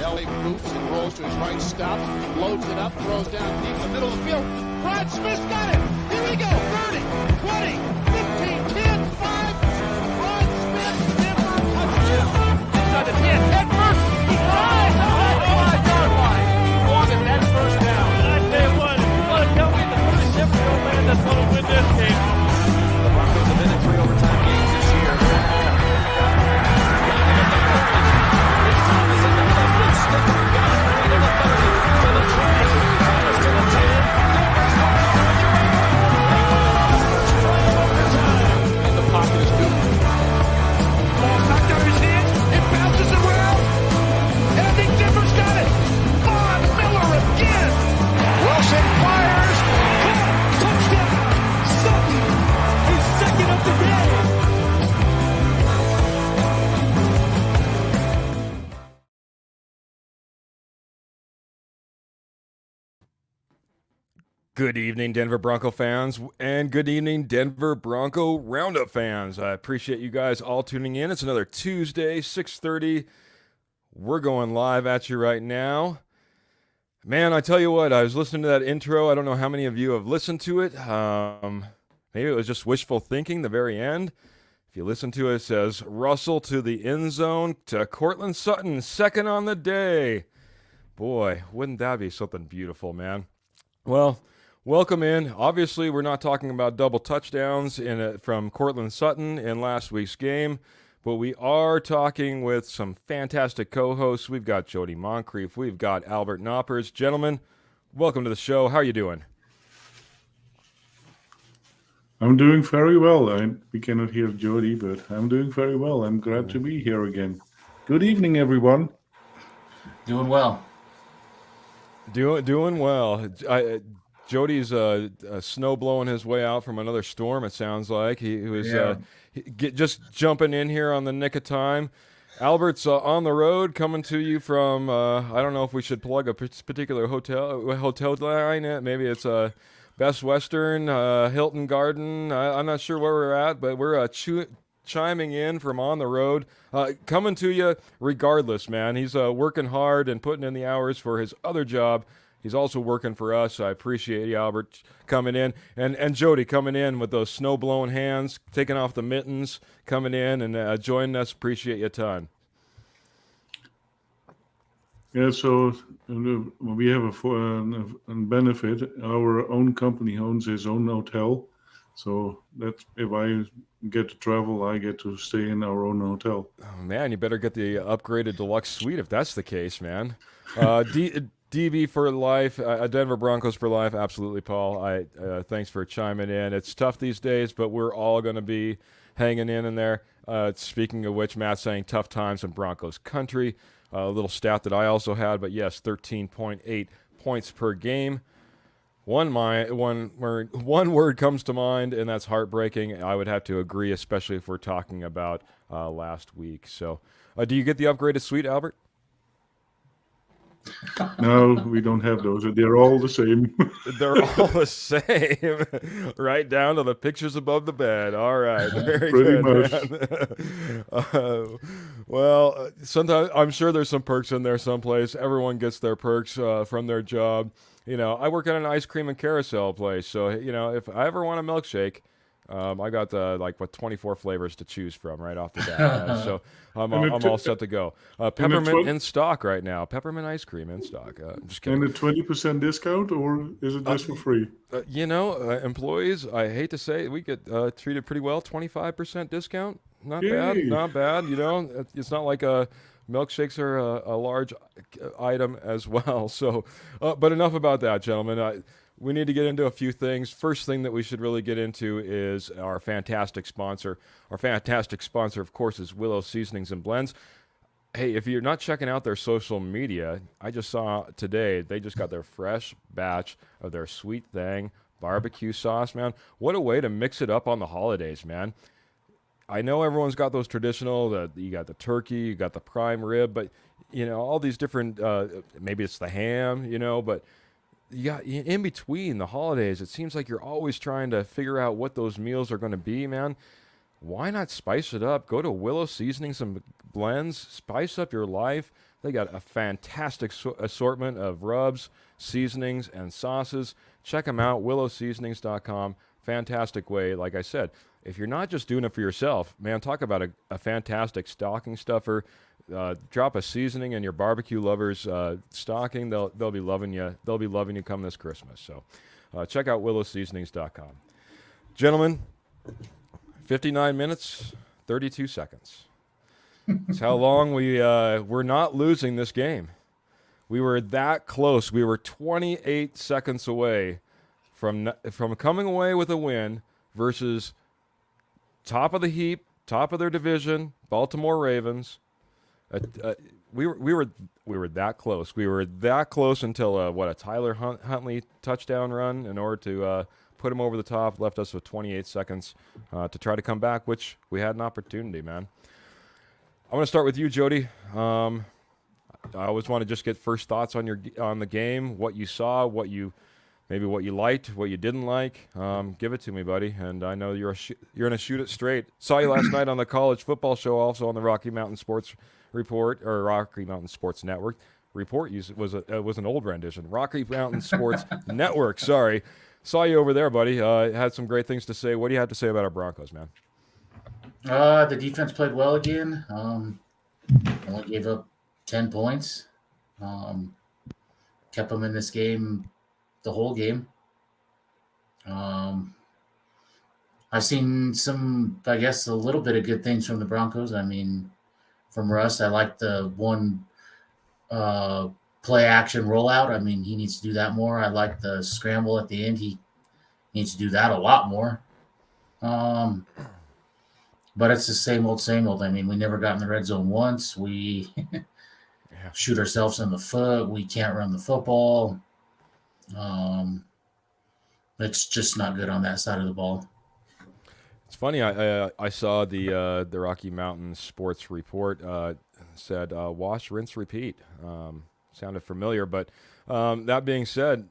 LA boots and rolls to his right, stops, loads it up, throws down deep in the middle of the field. Rod Smith's got it. Here we go. 30, 20, 15, 10, 5. Rod Smith, Denver, touchdown. Inside the 10, head first. He flies on the 5-yard line. On to that first down. I tell you what, if you want to tell me the 37-year-old man that's going to win this game. The Broncos have been in 3 overtime games this year. This time is in the left and stick. Got it right to the 30, to the 20, Thomas to the 10. Denver's going for it. First play of overtime. In the pocket is Duke. Ball knocked out of his hands. It bounces around. And I think Denver's got it. Von Miller again. Wilson fires. Caught. Touchdown. Sutton. His second of the day. Good evening, Denver Bronco fans, and good evening, Denver Bronco Roundup fans. I appreciate you guys all tuning in. It's another Tuesday, 6:30. We're going live at you right now. Man, I tell you what, I was listening to that intro. I don't know how many of you have listened to it. Maybe it was just wishful thinking, the very end. If you listen to it, it says, Russell to the end zone to Cortland Sutton, second on the day. Boy, wouldn't that be something beautiful, man? Well, welcome in. Obviously, we're not talking about double touchdowns from Cortland Sutton in last week's game, but we are talking with some fantastic co-hosts. We've got Jody Moncrief. We've got Albert Knoppers. Gentlemen, welcome to the show. How are you doing? I'm doing very well. We cannot hear Jody, but I'm doing very well. I'm glad to be here again. Good evening, everyone. Doing well. Doing well. Jody's snow blowing his way out from another storm, it sounds like. He was just jumping in here on the nick of time. Albert's on the road, coming to you from, I don't know if we should plug a particular hotel line. Maybe it's Best Western, Hilton Garden. I'm not sure where we're at, but we're chiming in from on the road, coming to you regardless, man. He's working hard and putting in the hours for his other job. He's also working for us. I appreciate you, Albert, coming in. And Jody coming in with those snow-blown hands, taking off the mittens, coming in and joining us. Appreciate you a ton. Yeah, so we have a benefit. Our own company owns his own hotel. So that if I get to travel, I get to stay in our own hotel. Oh, man, you better get the upgraded deluxe suite if that's the case, man. DB for life, Denver Broncos for life. Absolutely, Paul. Thanks for chiming in. It's tough these days, but we're all going to be hanging in there. Speaking of which, Matt's saying tough times in Broncos country. A little stat that I also had, but yes, 13.8 points per game. One word comes to mind, and that's heartbreaking. I would have to agree, especially if we're talking about last week. So, do you get the upgraded suite, Albert? No, we don't have those. They're all the same. They're all the same, right down to the pictures above the bed. All right, very Pretty good. much. Well, sometimes I'm sure there's some perks in there someplace. Everyone gets their perks from their job. You know, I work at an ice cream and carousel place, so you know, if I ever want a milkshake, I got 24 flavors to choose from right off the bat. So I'm all set to go. Peppermint in stock right now. Peppermint ice cream in stock. I'm just kidding. And a 20% discount, or is it just for free? Employees, I hate to say it, we get treated pretty well. 25% discount. Not Yay. bad. Not bad. You know, it's not like milkshakes are a large item as well. So, but enough about that, gentlemen. We need to get into a few things. First thing that we should really get into is our fantastic sponsor. Our fantastic sponsor, of course, is Willow Seasonings and Blends. Hey, if you're not checking out their social media, I just saw today they just got their fresh batch of their Sweet Thang barbecue sauce, man. What a way to mix it up on the holidays, man. I know everyone's got those traditional, you got the turkey, you got the prime rib, but, you know, all these different, maybe it's the ham, you know, but in between the holidays, it seems like you're always trying to figure out what those meals are going to be, man. Why not spice it up? Go to Willow Seasonings and Blends, spice up your life, They got a fantastic assortment of rubs, seasonings, and sauces. Check them out, willowseasonings.com. Fantastic way, like I said. If you're not just doing it for yourself, man, talk about a fantastic stocking stuffer. Drop a seasoning in your barbecue lovers' stocking. They'll be loving you. They'll be loving you come this Christmas. So check out willowseasonings.com. Gentlemen, 59 minutes, 32 seconds. That's how long we're not losing this game. We were that close. We were 28 seconds away from coming away with a win versus top of the heap, top of their division, Baltimore Ravens. We were that close. We were that close until a Tyler Huntley touchdown run in order to put him over the top. Left us with 28 seconds to try to come back, which we had an opportunity, man. I'm going to start with you, Jody. I always want to just get first thoughts on the game, what you saw, what you liked, what you didn't like. Give it to me, buddy. And I know you're going to shoot it straight. Saw you last night on the college football show, also on the Rocky Mountain Sports Report or Rocky Mountain Sports Network. Report was an old rendition. Rocky Mountain Sports Network. Sorry, saw you over there, buddy. Had some great things to say. What do you have to say about our Broncos, man? The defense played well again. Only gave up 10 points. Kept them in this game the whole game. I've seen some, I guess, a little bit of good things from the Broncos. I mean, from Russ, I like the one play action rollout. I mean, he needs to do that more. I like the scramble at the end. He needs to do that a lot more. But it's the same old, same old. I mean, we never got in the red zone once. We shoot ourselves in the foot. We can't run the football. It's just not good on that side of the ball. It's funny. I saw the Rocky Mountain Sports Report said wash, rinse, repeat. Sounded familiar, but that being said,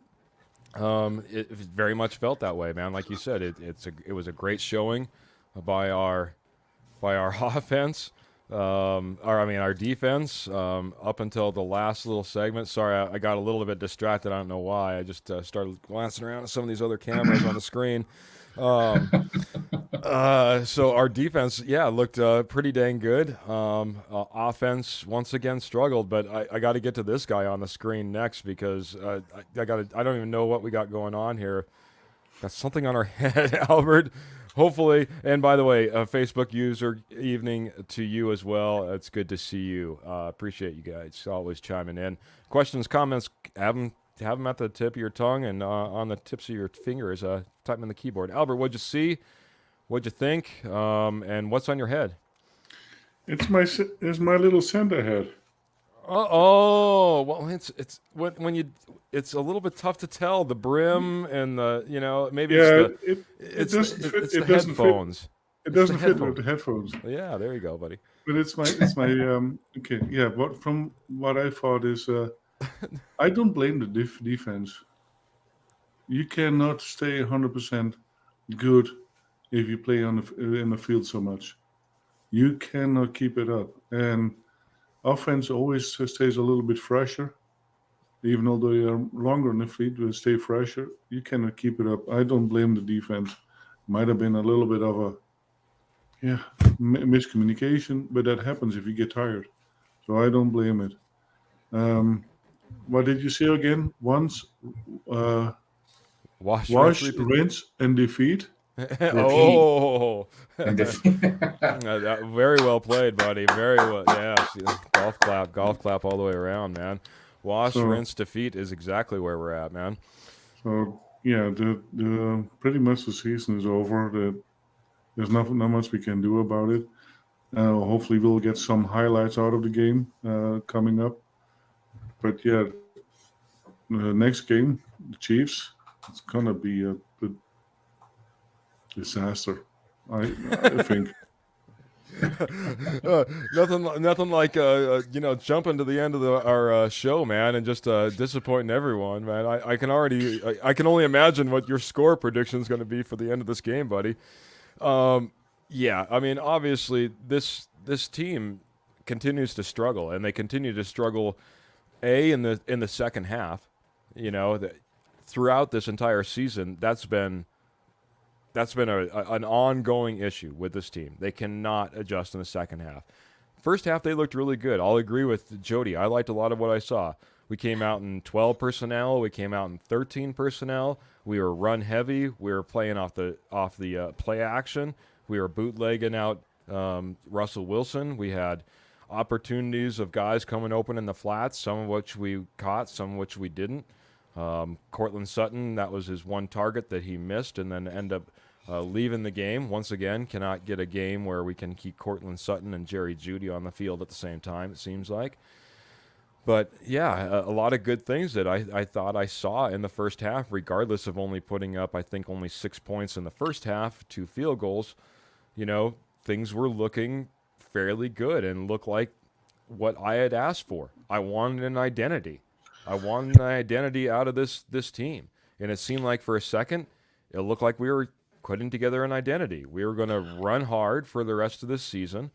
it very much felt that way, man. Like you said, it was a great showing by our offense, our defense, up until the last little segment. Sorry, I got a little bit distracted. I don't know why. I just started glancing around at some of these other cameras on the screen. So our defense, looked pretty dang good. Offense once again struggled, but I got to get to this guy on the screen next because I don't even know what we got going on here. Got something on our head, Albert. Hopefully, and by the way, Facebook user evening to you as well. It's good to see you. Appreciate you guys always chiming in. Questions, comments, have them at the tip of your tongue and on the tips of your fingers. Type them in the keyboard. Albert, what'd you see? What'd you think? And what's on your head? It's my little Santa head. Well, it's a little bit tough to tell the brim and maybe it's the headphones. It doesn't fit with the headphones. Yeah, there you go, buddy. But it's my okay. Yeah, from what I thought is I don't blame the defense. You cannot stay 100% good if you play in the field so much. You cannot keep it up, and offense always stays a little bit fresher. Even though they are longer in the field, they stay fresher. You cannot keep it up. I don't blame the defense. Might have been a little bit of a miscommunication, but that happens if you get tired. So I don't blame it. What did you say again? Once wash, rinse, and defeat. Oh, very well played, buddy. Very well. Yeah, golf clap all the way around, man. Wash, rinse, defeat is exactly where we're at, man. So yeah, the pretty much the season is over. There's not much we can do about it. Hopefully, we'll get some highlights out of the game coming up. But yeah, the next game, the Chiefs, it's gonna be a disaster. I think. Nothing like jumping to the end of our show, man, and just disappointing everyone, man. I can only imagine what your score prediction is going to be for the end of this game, buddy. I mean, obviously this team continues to struggle, and they continue to struggle in the second half. Throughout this entire season, that's been an ongoing issue with this team. They cannot adjust in the second half. First half, they looked really good. I'll agree with Jody. I liked a lot of what I saw. We came out in 12 personnel. We came out in 13 personnel. We were run heavy. We were playing off the play action. We were bootlegging out Russell Wilson. We had opportunities of guys coming open in the flats, some of which we caught, some of which we didn't. Cortland Sutton, that was his one target that he missed and then end up leaving the game. Once again, cannot get a game where we can keep Cortland Sutton and Jerry Jeudy on the field at the same time, it seems like. But, yeah, a lot of good things that I thought I saw in the first half, regardless of only putting up, I think, only 6 points in the first half, 2 field goals. Things were looking fairly good and looked like what I had asked for. I wanted an identity. I wanted an identity out of this team. And it seemed like for a second, it looked like we were putting together an identity. We were going to run hard for the rest of this season.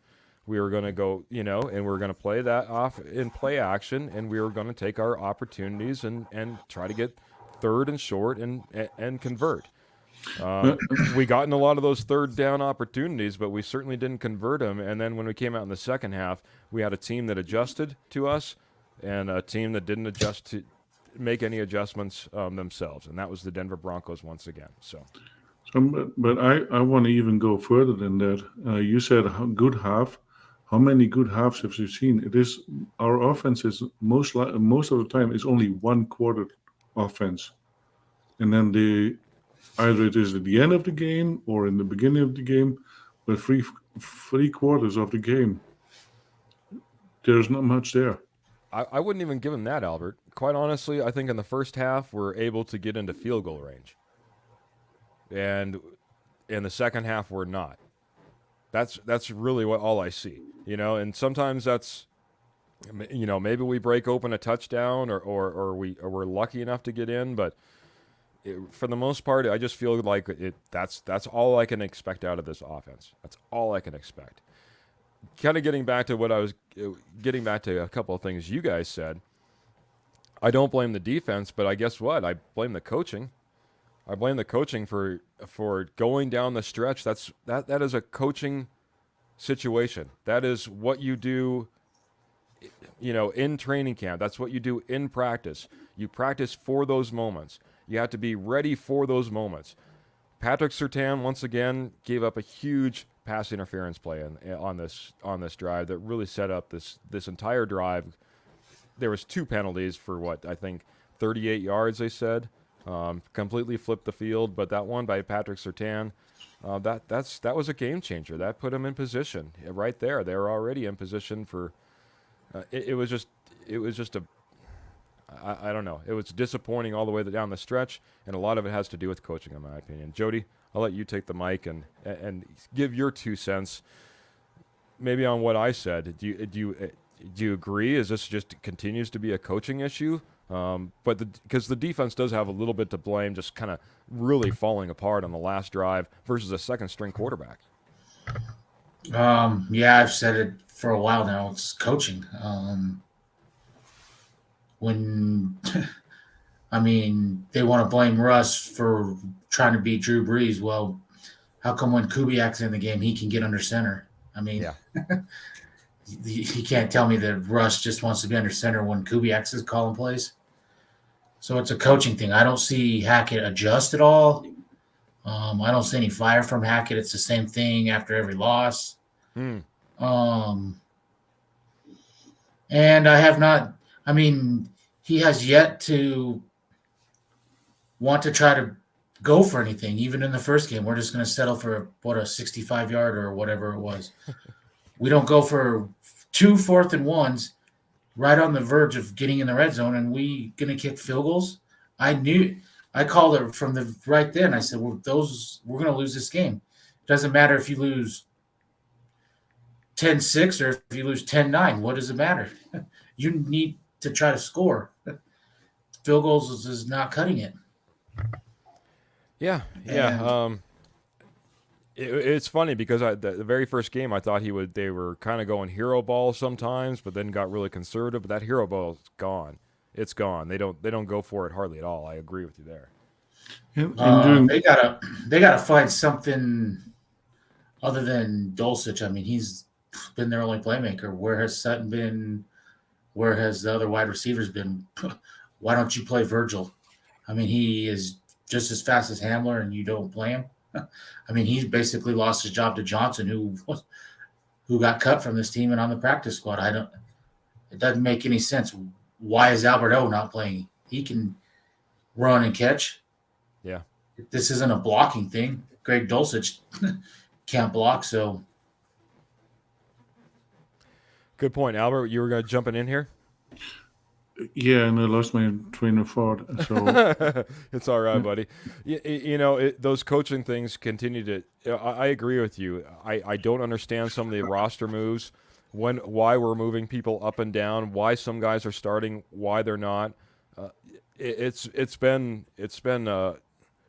We were going to go, and we were going to play that off in play action, and we were going to take our opportunities and try to get third and short and convert. We got in a lot of those third down opportunities, but we certainly didn't convert them. And then when we came out in the second half, we had a team that adjusted to us and a team that didn't adjust to make any adjustments themselves. And that was the Denver Broncos once again. But I want to even go further than that. You said good half. How many good halves have you seen? It is our offense is most of the time is only one quarter offense, and then either it is at the end of the game or in the beginning of the game, but three quarters of the game, there's not much there. I wouldn't even give him that, Albert. Quite honestly, I think in the first half we're able to get into field goal range, and in the second half we're not. That's really all I see, and sometimes that's, maybe we break open a touchdown or we're lucky enough to get in, but for the most part, I just feel like that's all I can expect out of this offense. That's all I can expect. Kind of getting back to a couple of things you guys said, I don't blame the defense, but I guess what? I blame the coaching. I blame the coaching for going down the stretch. That is a coaching situation. That is what you do, in training camp. That's what you do in practice. You practice for those moments. You have to be ready for those moments. Patrick Surtain once again gave up a huge pass interference play on this drive that really set up this entire drive. There was 2 penalties for what I think 38 yards. They said. Completely flipped the field, but that one by Patrick Surtain, that was a game changer. That put them in position right there. They were already in position for. It was just I don't know. It was disappointing all the way down the stretch, and a lot of it has to do with coaching, in my opinion. Jody, I'll let you take the mic and give your 2 cents, maybe on what I said. Do you agree? Is this just continues to be a coaching issue? But because the defense does have a little bit to blame, just kind of really falling apart on the last drive versus a second-string quarterback. Yeah, I've said it for a while now. It's coaching. When they want to blame Russ for trying to beat Drew Brees. Well, how come when Kubiak's in the game, he can get under center? Yeah. He can't tell me that Russ just wants to be under center when Kubiak is calling plays. So it's a coaching thing. I don't see Hackett adjust at all. I don't see any fire from Hackett. It's the same thing after every loss. And I have not – he has yet to want to try to go for anything. Even in the first game, we're just going to settle for, a 65-yard or whatever it was. We don't go for 2 4th and 1s right on the verge of getting in the red zone, and we going to kick field goals. I called it from the right then. I said, we're going to lose this game. It doesn't matter if you lose 10-6 or if you lose 10-9. What does it matter? You need to try to score. Field goals is not cutting it. Yeah. It's funny because the very first game I thought they were kind of going hero ball sometimes, but then got really conservative. But that hero ball is gone. It's gone. They don't go for it hardly at all. I agree with you there. And during, They gotta find something other than Dulcich. I mean, he's been their only playmaker. Where has Sutton been? Where has the other wide receivers been? Why don't you play Virgil? I mean, he is just as fast as Hamler, and you don't play him. I mean, he's basically lost his job to Johnson, who got cut from this team and on the practice squad. It doesn't make any sense. Why is Alberto not playing? He can run and catch. Yeah. This isn't a blocking thing. Greg Dulcich can't block, so. Good point, Albert. You were going to jumping in here. yeah, and I lost my train of thought. So It's all right, buddy. Those coaching things continue to. I agree with you. I don't understand some of the roster moves. Why we're moving people up and down. Why some guys are starting. Why they're not. It's been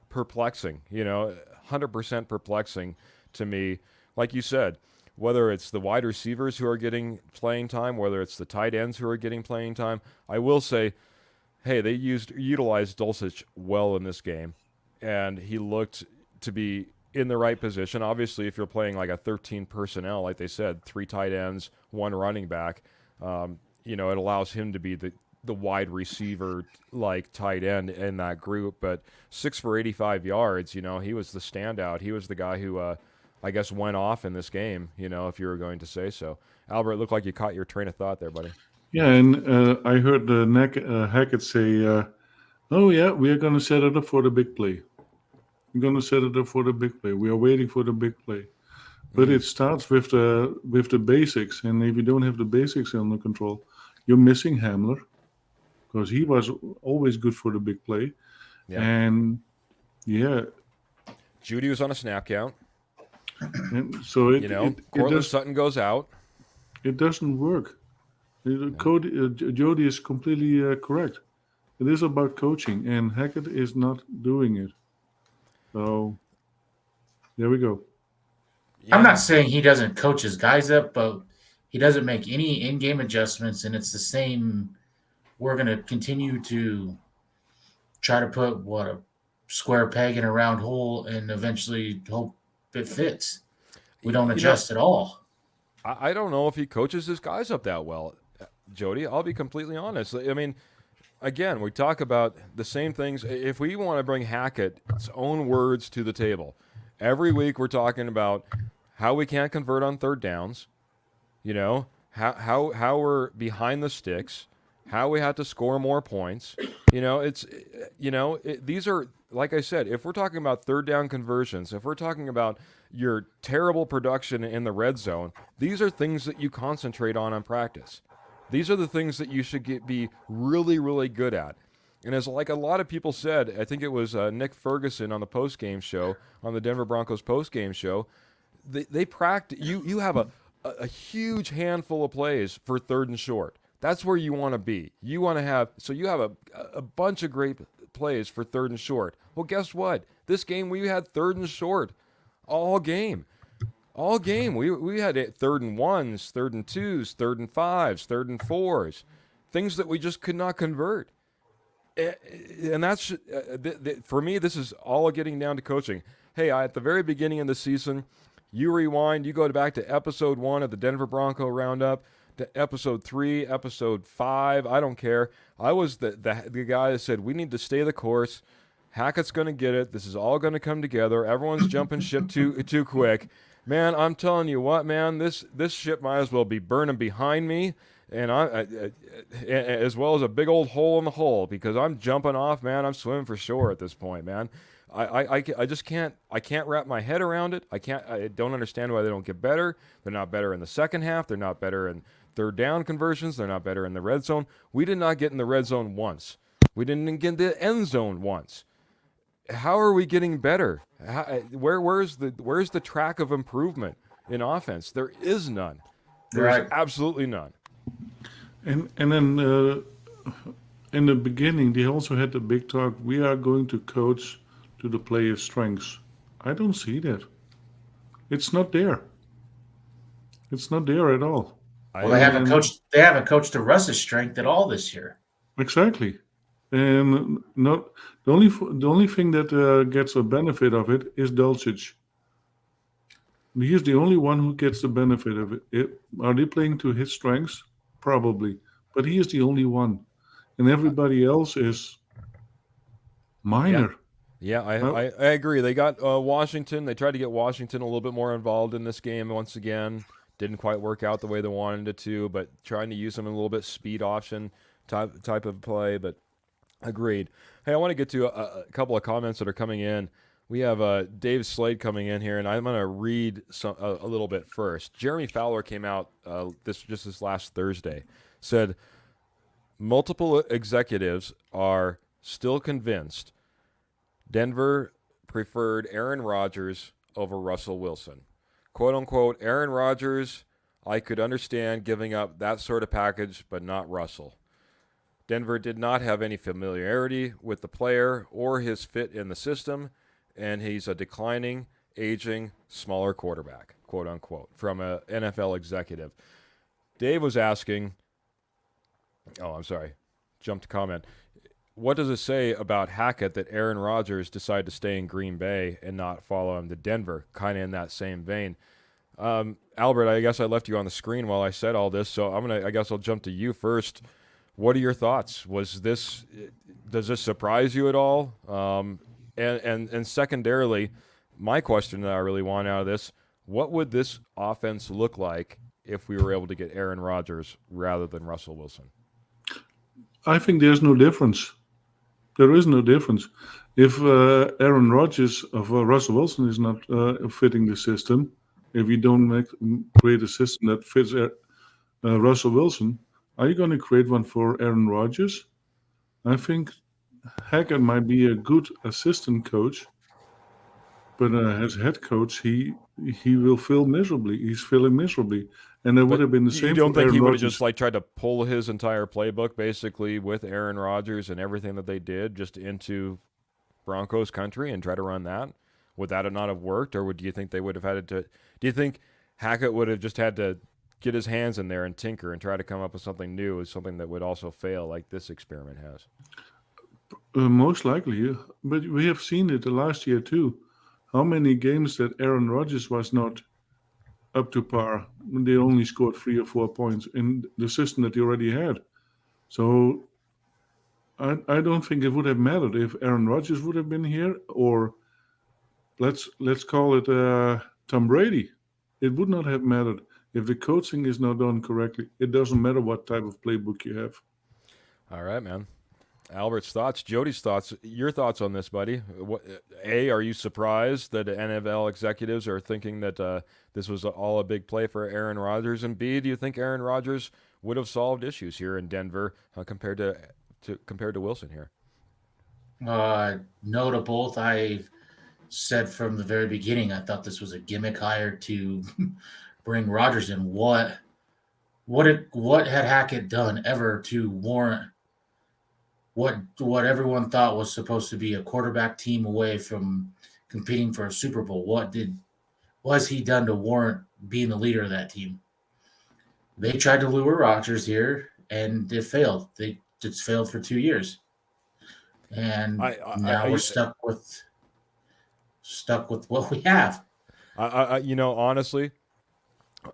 perplexing. 100% perplexing to me. Like you said, whether it's the wide receivers who are getting playing time, whether it's the tight ends who are getting playing time. I will say, hey, they utilized Dulcich well in this game, and he looked to be in the right position. Obviously, if you're playing like a 13 personnel, like they said, 3 tight ends, 1 running back, it allows him to be the wide receiver like tight end in that group. But 6 for 85 yards, he was the standout. He was the guy who I guess went off in this game, if you were going to say so. Albert, it looked like you caught your train of thought there, buddy. yeah, and I heard Hackett say, "Oh yeah, we are going to set it up for the big play. We're going to set it up for the big play. We are waiting for the big play." But it starts with the basics, and if you don't have the basics under control, you're missing Hamler because he was always good for the big play. Yeah. And yeah, Judy was on a snap count. and so Cortland Sutton goes out. it doesn't work. Jody is completely correct. It is about coaching, and Hackett is not doing it. So there we go. I'm not saying he doesn't coach his guys up, but he doesn't make any in-game adjustments, and it's the same. We're going to continue to try to put a square peg in a round hole and eventually hope it fits. We don't adjust at all. I don't know if he coaches his guys up that well, Jody. I'll be completely honest. I mean, again, we talk about the same things. If we want to bring Hackett's own words to the table, every week we're talking about how we can't convert on third downs, how we're behind the sticks, how we have to score more points. These are, like I said, if we're talking about third down conversions, if we're talking about your terrible production in the red zone, these are things that you concentrate on practice. These are the things that you should be really, really good at. And as like a lot of people said, I think it was Nick Ferguson on the postgame show, on the Denver Broncos postgame show, they practice. You have a huge handful of plays for third and short. That's where you want to be. You want to have a bunch of great plays for third and short. Well, guess what? This game we had third and short all game. All game. We had it third and ones, third and twos, third and fives, third and fours, things that we just could not convert. And that's for me. This is all getting down to coaching. Hey, at the very beginning of the season, you rewind, you go back to episode 1 of the Denver Bronco Roundup, to episode 3, episode 5. I don't care. I was the guy that said we need to stay the course. Hackett's going to get it. This is all going to come together. Everyone's jumping ship too quick. Man, I'm telling you what, man, this ship might as well be burning behind me, and as well as a big old hole in the hull, because I'm jumping off, man. I'm swimming for shore at this point, man. I just can't wrap my head around it. I don't understand why they don't get better. They're not better in the second half. They're not better in third down conversions. They're not better in the red zone. We did not get in the red zone once. We didn't get in the end zone once. How are we getting better? Where's the track of improvement in offense? There is none. There's absolutely none. And then in the beginning, they also had the big talk. We are going to coach to the players' strengths. I don't see that. It's not there. It's not there at all. Well, they haven't And coached. They haven't coached to Russ's strength at all this year. exactly. And not the only thing that gets a benefit of it is Dulcich. He's the only one who gets the benefit of it. Are they playing to his strengths? Probably, but he is the only one, and everybody else is minor. Yeah, Uh, I agree. They got Washington. They tried to get Washington a little bit more involved in this game once again. Didn't quite work out the way they wanted it to, but trying to use them in a little bit speed option type of play. But agreed. Hey, I want to get to a couple of comments that are coming in. We have Dave Slade coming in here, and I'm going to read a little bit first. Jeremy Fowler came out this last Thursday, said multiple executives are still convinced Denver preferred Aaron Rodgers over Russell Wilson. Quote unquote, Aaron Rodgers, I could understand giving up that sort of package, but not Russell. Denver did not have any familiarity with the player or his fit in the system, and he's a declining, aging, smaller quarterback, quote unquote, from an NFL executive. Dave was asking, jumped to comment. What does it say about Hackett that Aaron Rodgers decided to stay in Green Bay and not follow him to Denver, kind of in that same vein? Albert, I guess I left you on the screen while I said all this, so I guess I'll jump to you first. What are your thoughts? Does this surprise you at all? And secondarily, my question that I really want out of this, what would this offense look like if we were able to get Aaron Rodgers rather than Russell Wilson? I think there's no difference. There is no difference. If Aaron Rodgers of Russell Wilson is not fitting the system, if you don't create a system that fits Russell Wilson, are you going to create one for Aaron Rodgers? I think Hackett might be a good assistant coach, but as head coach, he will fail miserably. He's failing miserably, and that would have been the same. You don't for think Aaron he would have Rodgers. just tried to pull his entire playbook basically with Aaron Rodgers and everything that they did just into Broncos country and try to run that? Would that not have worked, or do you think they would have had to? Do you think Hackett would have just had to get his hands in there and tinker and try to come up with something new, as something that would also fail like this experiment has? Most likely, but we have seen it the last year too. How many games that Aaron Rodgers was not up to par? They only scored 3 or 4 points in the system that they already had. So I don't think it would have mattered if Aaron Rodgers would have been here, or let's call it Tom Brady. It would not have mattered if the coaching is not done correctly. It doesn't matter what type of playbook you have. All right, man. Albert's thoughts, Jody's thoughts, your thoughts on this, buddy. Are you surprised that NFL executives are thinking that this was all a big play for Aaron Rodgers? And B, do you think Aaron Rodgers would have solved issues here in Denver compared to Wilson here? No to both. I said from the very beginning, I thought this was a gimmick hire to bring Rodgers in. What had Hackett done ever to warrant what everyone thought was supposed to be a quarterback team away from competing for a Super Bowl? What has he done to warrant being the leader of that team? They tried to lure Rodgers here, and it failed. They just failed for 2 years, and now we're stuck with what we have. Honestly,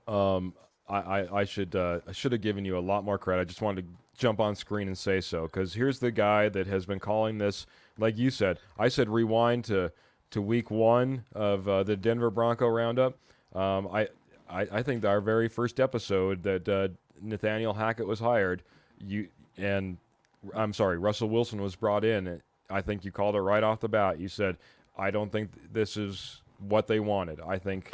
I should have given you a lot more credit. I just wanted to jump on screen and say so, because here's the guy that has been calling this, like you said. I said rewind to week 1 of the Denver Bronco roundup. I think our very first episode that Nathaniel Hackett was hired, Russell Wilson was brought in. I think you called it right off the bat. You said, I don't think this is what they wanted. I think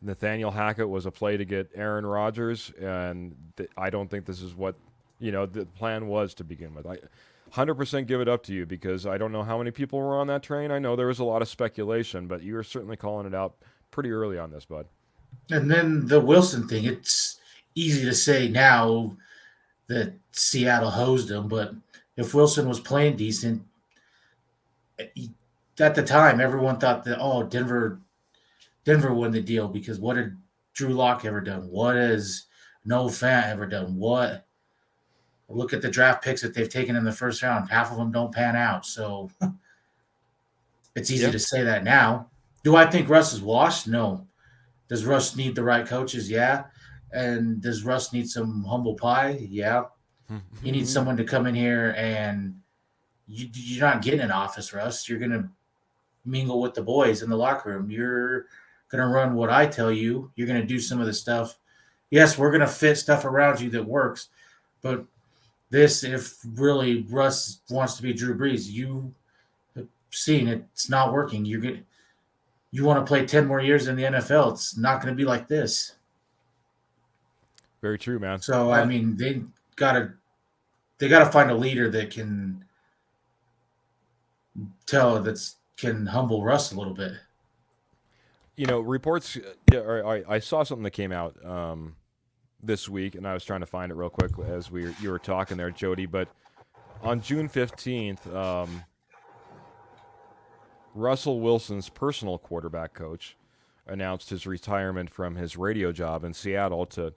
Nathaniel Hackett was a play to get Aaron Rodgers, and I don't think this is what the plan was to begin with. I 100% give it up to you, because I don't know how many people were on that train. I know there was a lot of speculation, but you were certainly calling it out pretty early on this, bud. And then the Wilson thing, it's easy to say now that Seattle hosed him, but if Wilson was playing decent, at the time, everyone thought that, Denver Denver won the deal because what had Drew Lock ever done? What has Noah Fant ever done? What? Look at the draft picks that they've taken in the first round. Half of them don't pan out. So it's easy to say that now. Do I think Russ is washed? No. Does Russ need the right coaches? Yeah. And does Russ need some humble pie? Yeah. He needs someone to come in here and you're not getting an office, Russ. You're going to mingle with the boys in the locker room. You're going to run what I tell you. You're going to do some of the stuff. Yes, we're going to fit stuff around you that works. But this, if really Russ wants to be Drew Brees, you have seen it's not working. You want to play 10 more years in the NFL. It's not going to be like this. Very true, man. So, I mean, they gotta find a leader that can can humble Russ a little bit. You know, reports. I saw something that came out this week, and I was trying to find it real quick as you were talking there, Jody. But on June 15th, Russell Wilson's personal quarterback coach announced his retirement from his radio job in Seattle to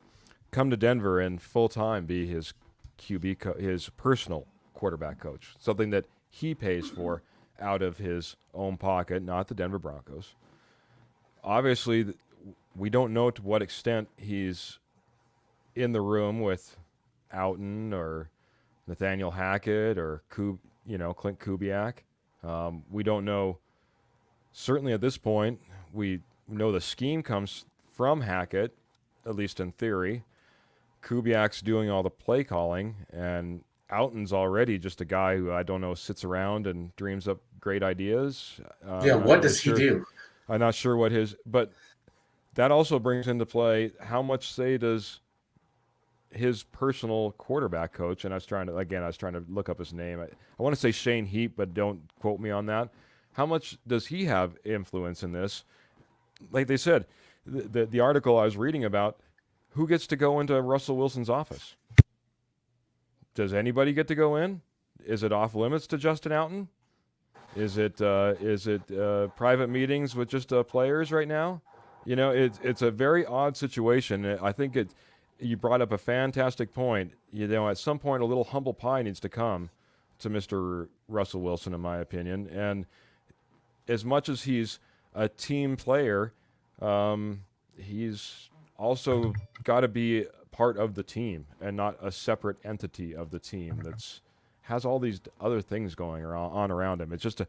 come to Denver and full-time be his his personal quarterback coach, something that he pays for out of his own pocket, not the Denver Broncos. Obviously, we don't know to what extent he's in the room with Outen or Nathaniel Hackett or Clint Kubiak. We don't know. Certainly at this point, we know the scheme comes from Hackett, at least in theory. Kubiak's doing all the play calling, and Outen's already just a guy who I don't know sits around and dreams up great ideas. What does he do? I'm not sure what but that also brings into play how much say does his personal quarterback coach, and I was trying to look up his name. I want to say Shane Heap, but don't quote me on that. How much does he have influence in this? Like they said, the article I was reading about, who gets to go into Russell Wilson's office? Does anybody get to go in? Is it off limits to Justin Outen? Is it private meetings with just players right now? You know, it's a very odd situation. I think you brought up a fantastic point. You know, at some point, a little humble pie needs to come to Mr. Russell Wilson, in my opinion. And as much as he's a team player, he's also got to be part of the team and not a separate entity of the team has all these other things going on around him. It's just a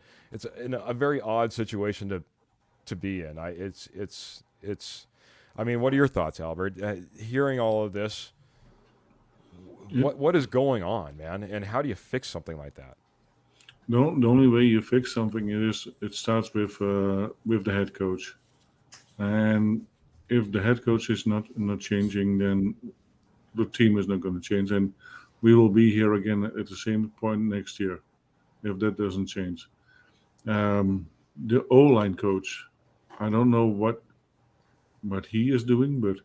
very odd situation to be in. I mean, what are your thoughts, Albert? Hearing all of this, what is going on, man? And how do you fix something like that? The only way you fix something is it starts with the head coach, and if the head coach is not changing, then the team is not going to change, and we will be here again at the same point next year if that doesn't change. The O-line coach, I don't know what he is doing, but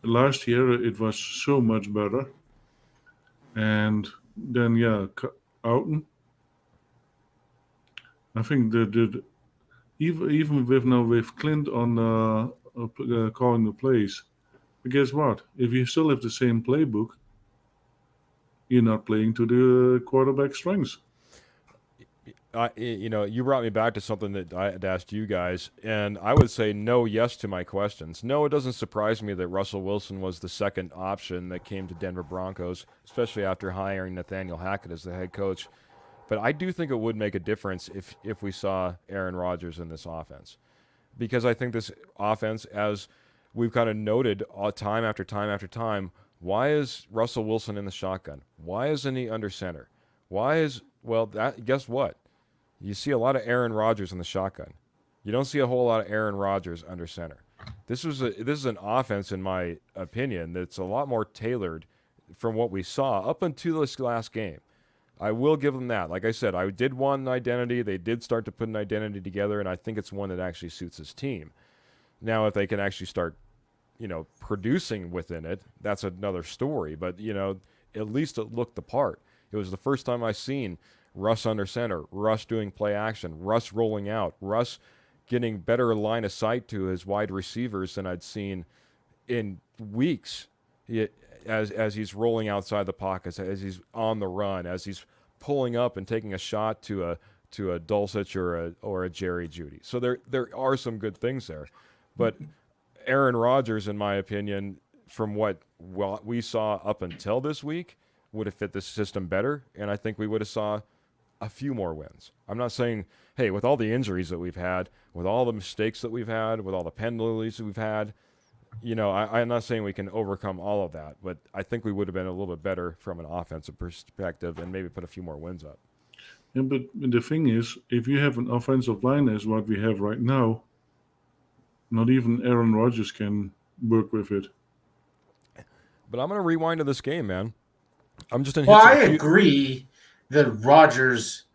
last year it was so much better. And then Outen. I think that even with Clint on calling the plays, but guess what? If you still have the same playbook, you're not playing to the quarterback strengths. You brought me back to something that I had asked you guys, and I would say yes to my questions. No, it doesn't surprise me that Russell Wilson was the second option that came to Denver Broncos, especially after hiring Nathaniel Hackett as the head coach. But I do think it would make a difference if we saw Aaron Rodgers in this offense, because I think this offense, as we've kind of noted time after time after time, why is Russell Wilson in the shotgun? Why isn't he under center? Guess what? You see a lot of Aaron Rodgers in the shotgun. You don't see a whole lot of Aaron Rodgers under center. This is an offense, in my opinion, that's a lot more tailored from what we saw up until this last game. I will give them that. Like I said, I did want an identity. They did start to put an identity together, and I think it's one that actually suits his team. Now, if they can actually start, producing within it, that's another story. But, at least it looked the part. It was the first time I seen Russ under center, Russ doing play action, Russ rolling out, Russ getting better line of sight to his wide receivers than I'd seen in weeks. As he's rolling outside the pockets, as he's on the run, as he's pulling up and taking a shot to a Dulcich or a Jerry Jeudy. So there are some good things there, but Aaron Rodgers, in my opinion, from what we saw up until this week, would have fit the system better, and I think we would have saw a few more wins. I'm not saying, hey, with all the injuries that we've had, with all the mistakes that we've had, with all the penalties that we've had, I'm not saying we can overcome all of that, but I think we would have been a little bit better from an offensive perspective and maybe put a few more wins up. Yeah, but the thing is, if you have an offensive line as what we have right now, not even Aaron Rodgers can work with it. But I'm going to rewind to this game, man. I'm just in. Well, I agree that Rodgers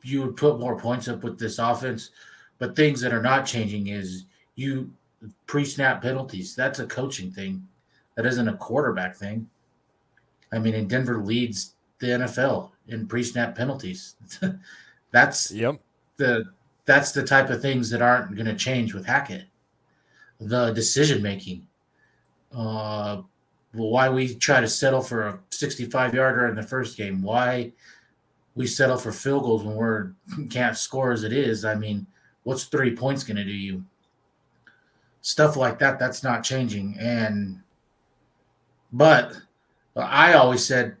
you would put more points up with this offense, but things that are not changing is pre-snap penalties. That's a coaching thing. That isn't a quarterback thing. I mean, and Denver leads the NFL in pre-snap penalties. That's the type of things that aren't going to change with Hackett. The decision making. Why we try to settle for a 65-yarder in the first game? Why we settle for field goals when we can't score as it is? I mean, what's 3 points going to do you? Stuff like that, that's not changing. But I always said,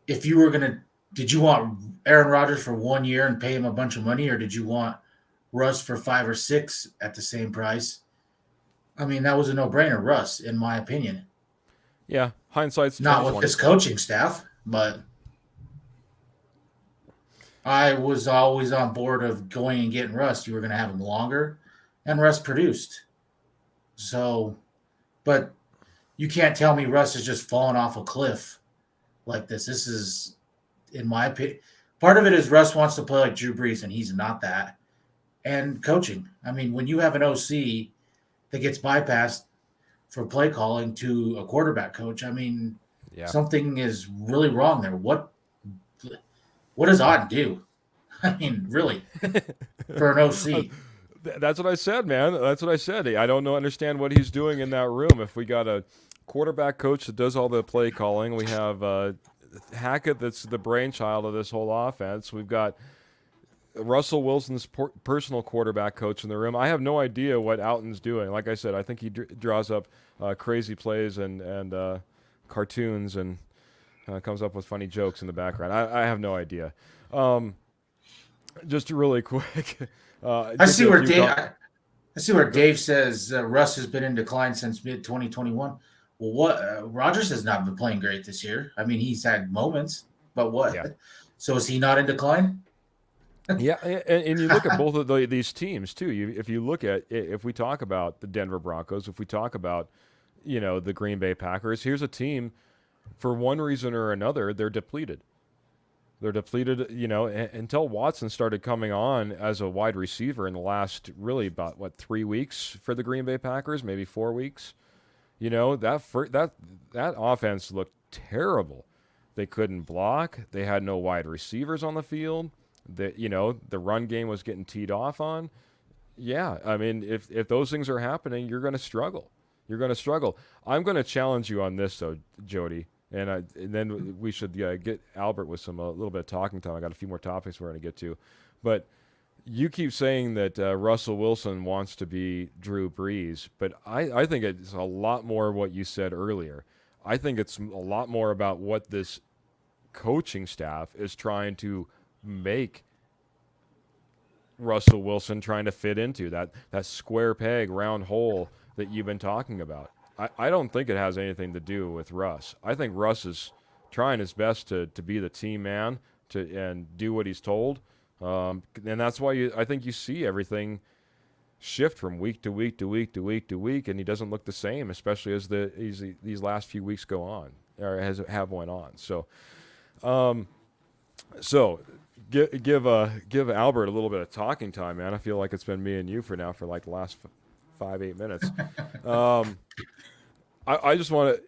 if you were did you want Aaron Rodgers for 1 year and pay him a bunch of money, or did you want Russ for 5 or 6 at the same price? I mean, that was a no-brainer, Russ, in my opinion. Yeah, hindsight's not with this coaching staff, but I was always on board of going and getting Russ. You were going to have him longer, and Russ produced. So, but you can't tell me Russ is just falling off a cliff like this. This is, in my opinion, part of it is Russ wants to play like Drew Brees, and he's not that. And coaching. I mean, when you have an OC that gets bypassed for play calling to a quarterback coach, I mean, something is really wrong there. What does Otten do? I mean, really, for an OC. That's what I said, man. That's what I said. I don't understand what he's doing in that room. If we got a quarterback coach that does all the play calling, we have Hackett that's the brainchild of this whole offense. We've got Russell Wilson's personal quarterback coach in the room. I have no idea what Alton's doing. Like I said, I think he draws up crazy plays and cartoons and comes up with funny jokes in the background. I have no idea. Just really quick. I see where Dave says Russ has been in decline since mid-2021. Well, Rodgers has not been playing great this year. I mean, he's had moments, but what? Yeah. So is he not in decline? Yeah, and you look at both of these teams too. If we talk about the Denver Broncos, if we talk about, the Green Bay Packers, here's a team, for one reason or another, they're depleted. They're depleted, until Watson started coming on as a wide receiver in the last really about 3 weeks for the Green Bay Packers, maybe 4 weeks. That offense looked terrible. They couldn't block. They had no wide receivers on the field. The run game was getting teed off on. Yeah, I mean, if those things are happening, you're going to struggle. You're going to struggle. I'm going to challenge you on this, though, Jody, and then we should get Albert with a little bit of talking time. I got a few more topics we're going to get to, but you keep saying that Russell Wilson wants to be Drew Brees, but I think it's a lot more what you said earlier. I think it's a lot more about what this coaching staff is trying to make Russell Wilson trying to fit into that square peg, round hole that you've been talking about. I don't think it has anything to do with Russ. I think Russ is trying his best to be the team man and do what he's told. And that's why I think you see everything shift from week to week to week to week to week, and he doesn't look the same, especially as these last few weeks go on or have went on. So give Albert a little bit of talking time, man. I feel like it's been me and you for the last 5-8 minutes. I just want to.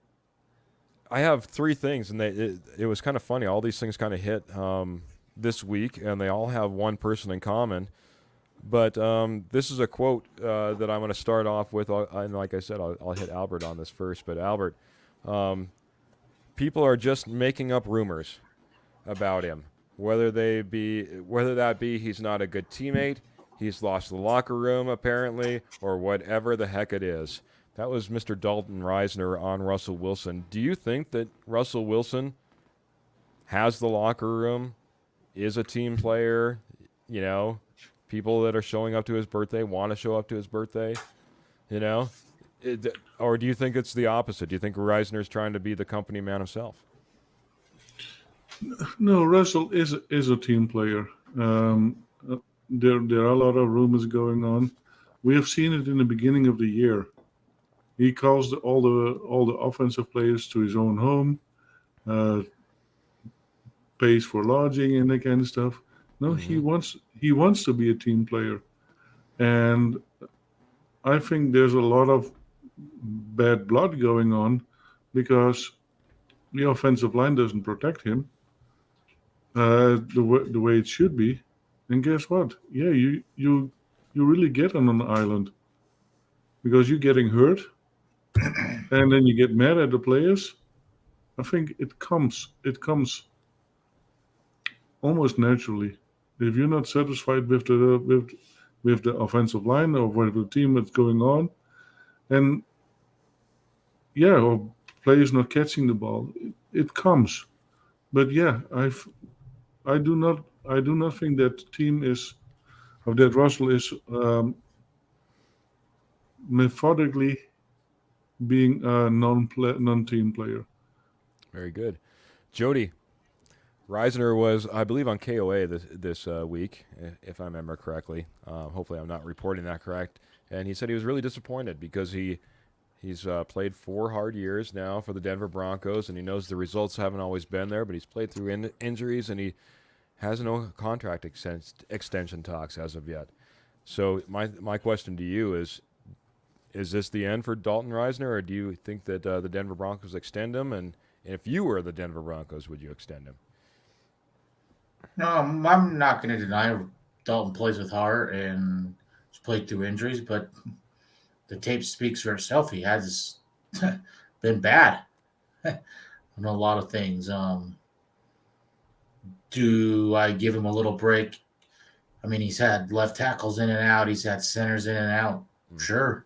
I have 3 things, and it was kind of funny. All these things kind of hit this week, and they all have one person in common. But this is a quote that I'm going to start off with. And like I said, I'll hit Albert on this first. But Albert, people are just making up rumors about him. Whether that be he's not a good teammate, he's lost the locker room apparently, or whatever the heck it is. That was Mr. Dalton Reisner on Russell Wilson. Do you think that Russell Wilson has the locker room, is a team player, you know, people that are showing up to his birthday want to show up to his birthday, you know? Or do you think it's the opposite? Do you think Reisner's trying to be the company man himself? No, Russell is a team player. There are a lot of rumors going on. We have seen it in the beginning of the year. He calls all the offensive players to his own home, pays for lodging and that kind of stuff. No, he wants to be a team player, and I think there's a lot of bad blood going on because the offensive line doesn't protect him the way it should be. And guess what? Yeah, you really get on an island because you're getting hurt, and then you get mad at the players. I think it comes almost naturally. If you're not satisfied with the offensive line or with the team that's going on, and or players not catching the ball, it comes. But yeah, I do not think that team is, or that Russell is methodically being a non-team player. Very good. Jody, Reisner was, I believe, on KOA this week, if I remember correctly. Hopefully I'm not reporting that correct. And he said he was really disappointed because he's played 4 hard years now for the Denver Broncos, and he knows the results haven't always been there, but he's played through injuries, and he has no contract extension talks as of yet. So my question to you is this the end for Dalton Reisner, or do you think that the Denver Broncos extend him? And if you were the Denver Broncos, would you extend him? No, I'm not going to deny Dalton plays with heart and he's played through injuries, but the tape speaks for itself. He has been bad on a lot of things. Do I give him a little break? I mean, he's had left tackles in and out. He's had centers in and out. Sure.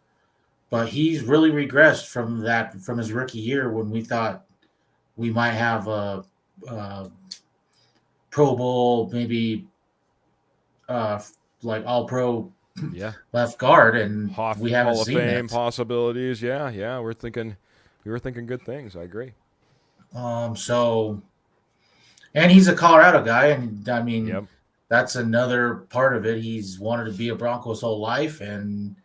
But he's really regressed from his rookie year when we thought we might have a Pro Bowl, maybe like all-pro left guard, and we haven't Hall of seen Fame that. possibilities. Yeah, we were thinking good things. I agree. So, and he's a Colorado guy, and I mean, that's another part of it. He's wanted to be a Broncos whole life, and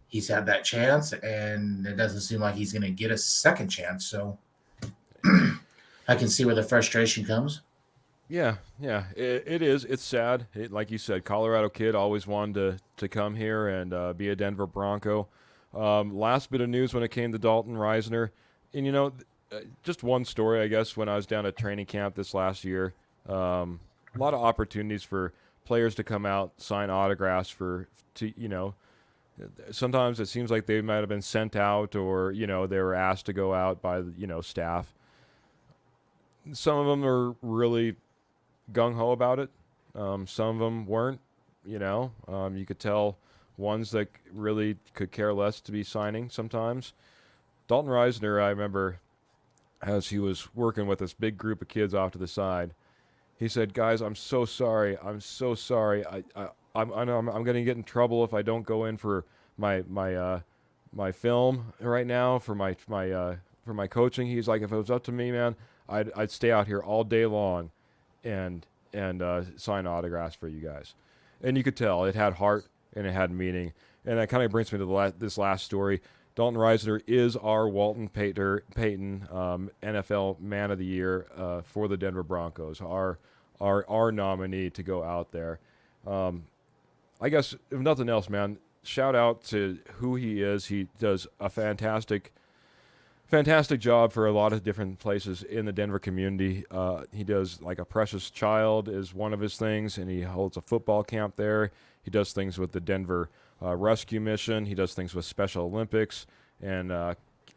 he's had that chance, and it doesn't seem like he's going to get a second chance. So, I can see where the frustration comes. Yeah, it is. It's sad. Like you said, Colorado kid, always wanted to come here and be a Denver Bronco. Last bit of news when it came to Dalton Reisner, and just one story, I guess, when I was down at training camp this last year, a lot of opportunities for players to come out, sign autographs sometimes it seems like they might have been sent out or, they were asked to go out by, staff. Some of them are really gung-ho about it. Some of them weren't, you could tell ones that really could care less to be signing sometimes. Dalton Reisner, I remember, as he was working with this big group of kids off to the side, he said, "Guys, I'm so sorry. I'm so sorry. I'm going to get in trouble if I don't go in for my film right now for my coaching." He's like, "If it was up to me, man, I'd stay out here all day long and sign autographs for you guys." And you could tell it had heart and it had meaning. And that kind of brings me to this last story. Dalton Reisner is our Walton Payton NFL Man of the Year for the Denver Broncos, our nominee to go out there. I guess, if nothing else, man, shout out to who he is. He does a fantastic fantastic job for a lot of different places in the Denver community. He does like a Precious Child is one of his things, and he holds a football camp there. He does things with the Denver Rescue Mission. He does things with Special Olympics and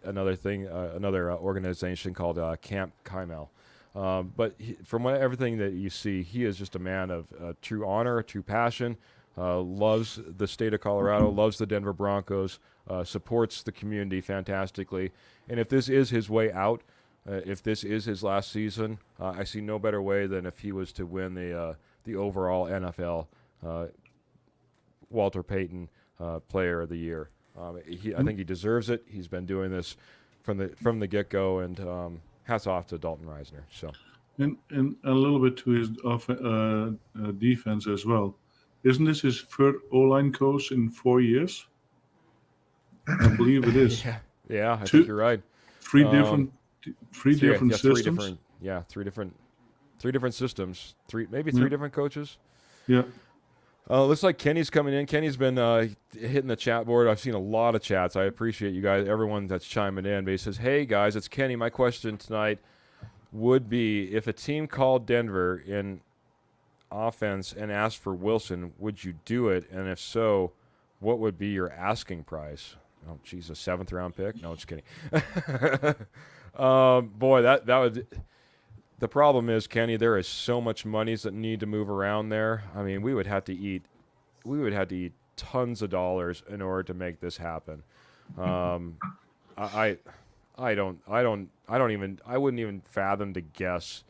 another organization called Camp Kymel. But from everything that you see, he is just a man of true honor, true passion, loves the state of Colorado, loves the Denver Broncos, supports the community fantastically. And if this is his way out, if this is his last season, I see no better way than if he was to win the overall NFL Walter Payton Player of the Year. I think he deserves it. He's been doing this from the get-go, and hats off to Dalton Reisner. So, and a little bit to his defense as well. Isn't this his third O-line coach in 4 years? I believe it is. Yeah, I think you're right. Three different systems. Three different systems. Three different coaches. Yeah. Looks like Kenny's coming in. Kenny's been hitting the chat board. I've seen a lot of chats. I appreciate you guys, everyone that's chiming in. But he says, "Hey guys, it's Kenny. My question tonight would be: if a team called Denver in offense and asked for Wilson, would you do it? And if so, what would be your asking price?" Oh, geez, a 7th round pick? No, just kidding. Boy, that would. The problem is, Kenny, there is so much monies that need to move around there. I mean, we would have to eat tons of dollars in order to make this happen. I wouldn't even fathom to guess.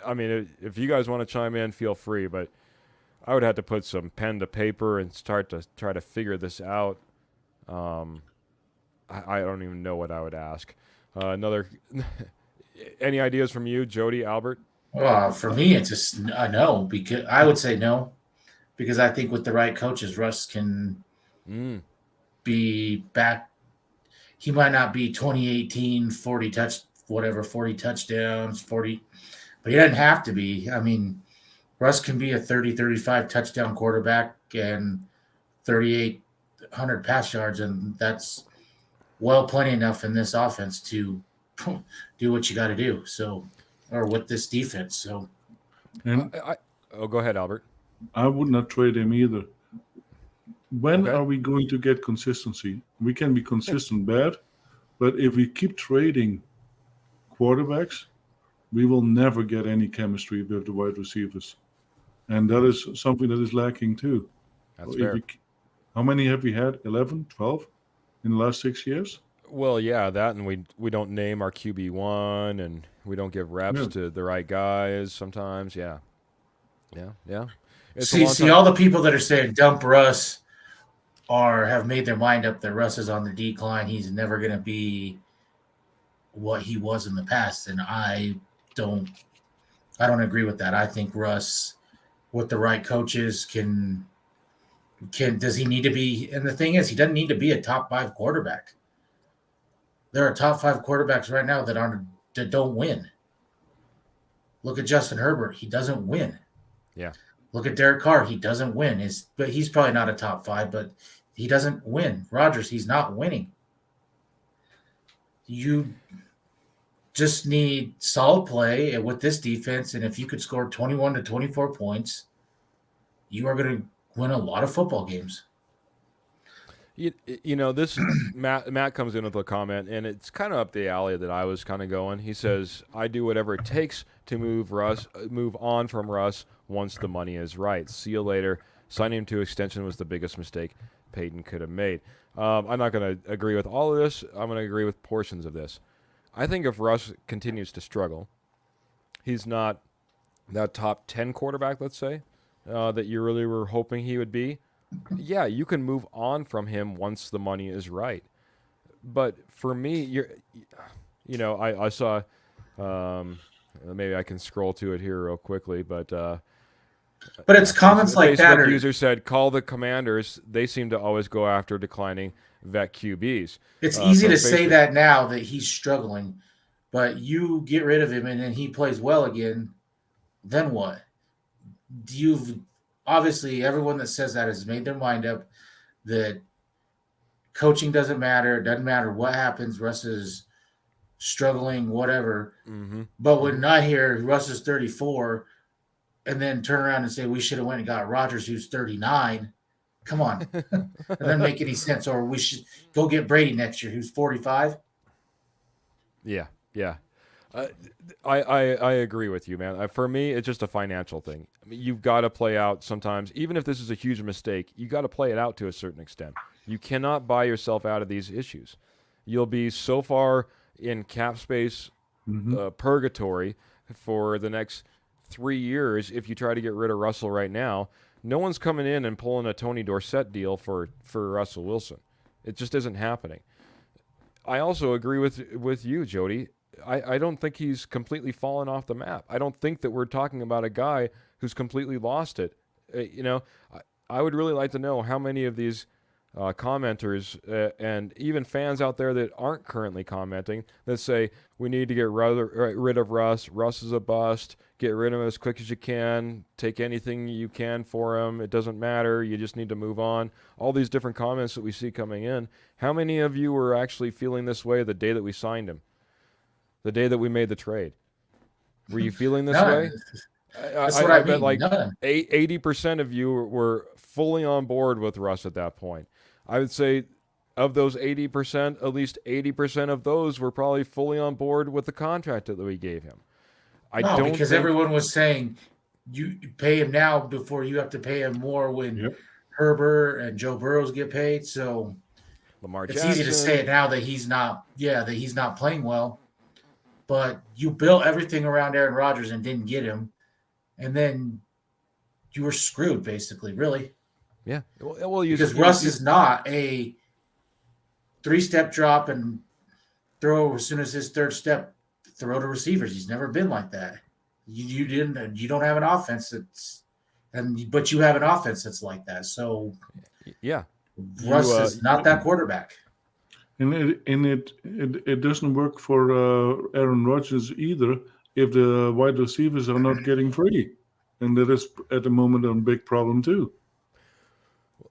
I mean, if you guys want to chime in, feel free, but I would have to put some pen to paper and start to try to figure this out. I don't even know what I would ask. Any ideas from you, Jody, Albert? For me, it's just a no. Because I would say no, because I think with the right coaches, Russ can be back. He might not be 2018 40 touchdowns, but he doesn't have to be. I mean, Russ can be a 30-35 touchdown quarterback and 3,800 pass yards, and that's plenty enough in this offense to do what you got to do. So, or with this defense. So, and go ahead, Albert. I would not trade him either. When are we going to get consistency? We can be consistent bad, but if we keep trading quarterbacks, we will never get any chemistry with the wide receivers. And that is something that is lacking too. That's fair. How many have we had? 11, 12 in the last 6 years? Well, yeah, that, and we don't name our QB1, and we don't give reps to the right guys sometimes. Yeah. See, all the people that are saying dump Russ have made their mind up that Russ is on the decline. He's never going to be what he was in the past, and I don't agree with that. I think Russ, with the right coaches, can does he need to be? And the thing is, he doesn't need to be a top 5 quarterback. There are top 5 quarterbacks right now that don't win. Look at Justin Herbert. He doesn't win. Yeah. Look at Derek Carr. He doesn't win. But he's probably not a top 5, but he doesn't win. Rodgers, he's not winning. You just need solid play with this defense, and if you could score 21 to 24 points, you are going to win a lot of football games. You know, this Matt comes in with a comment, and it's kind of up the alley that I was kind of going. He says, "I do whatever it takes to move on from Russ once the money is right. See you later. Signing him to extension was the biggest mistake Payton could have made." I'm not going to agree with all of this. I'm going to agree with portions of this. I think if Russ continues to struggle, he's not that top 10 quarterback, let's say, that you really were hoping he would be. Yeah, you can move on from him once the money is right. But for me, I saw, maybe I can scroll to it here real quickly, but it's comments like that. Facebook user said, "Call the Commanders. They seem to always go after declining vet QBs." It's easy to say that now that he's struggling, but you get rid of him and then he plays well again. Then what? Obviously, everyone that says that has made their mind up that coaching doesn't matter. It doesn't matter what happens. Russ is struggling, whatever. Mm-hmm. But when I hear Russ is 34 and then turn around and say we should have went and got Rodgers who's 39, come on. It doesn't make any sense. Or we should go get Brady next year who's 45. Yeah, yeah. I agree with you, man. For me, it's just a financial thing. I mean, you've got to play out sometimes, even if this is a huge mistake, you got to play it out to a certain extent. You cannot buy yourself out of these issues. You'll be so far in cap space purgatory for the next 3 years if you try to get rid of Russell right now. No one's coming in and pulling a Tony Dorsett deal for Russell Wilson. It just isn't happening. I also agree with you, Jody. I don't think he's completely fallen off the map. I don't think that we're talking about a guy who's completely lost it. I would really like to know how many of these commenters and even fans out there that aren't currently commenting that say we need to get rid of Russ. Russ is a bust. Get rid of him as quick as you can. Take anything you can for him. It doesn't matter. You just need to move on. All these different comments that we see coming in. How many of you were actually feeling this way the day that we signed him? The day that we made the trade? Were you feeling this way? That's what I bet mean. like None. 80% of you were fully on board with Russ at that point. I would say of those 80%, at least 80% of those were probably fully on board with the contract that we gave him. Because everyone was saying you pay him now before you have to pay him more when Herbert and Joe Burrows get paid. So Lamar Jackson. It's easy to say it now that he's not playing well. But you built everything around Aaron Rodgers and didn't get him, and then you were screwed, basically, really. Yeah. Because Russ is not a 3-step drop and throw as soon as his third step, throw to receivers. He's never been like that. You don't have an offense but you have an offense that's like that. So yeah, Russ is not that quarterback. And it doesn't work for Aaron Rodgers either if the wide receivers are not getting free, and that is at the moment a big problem too.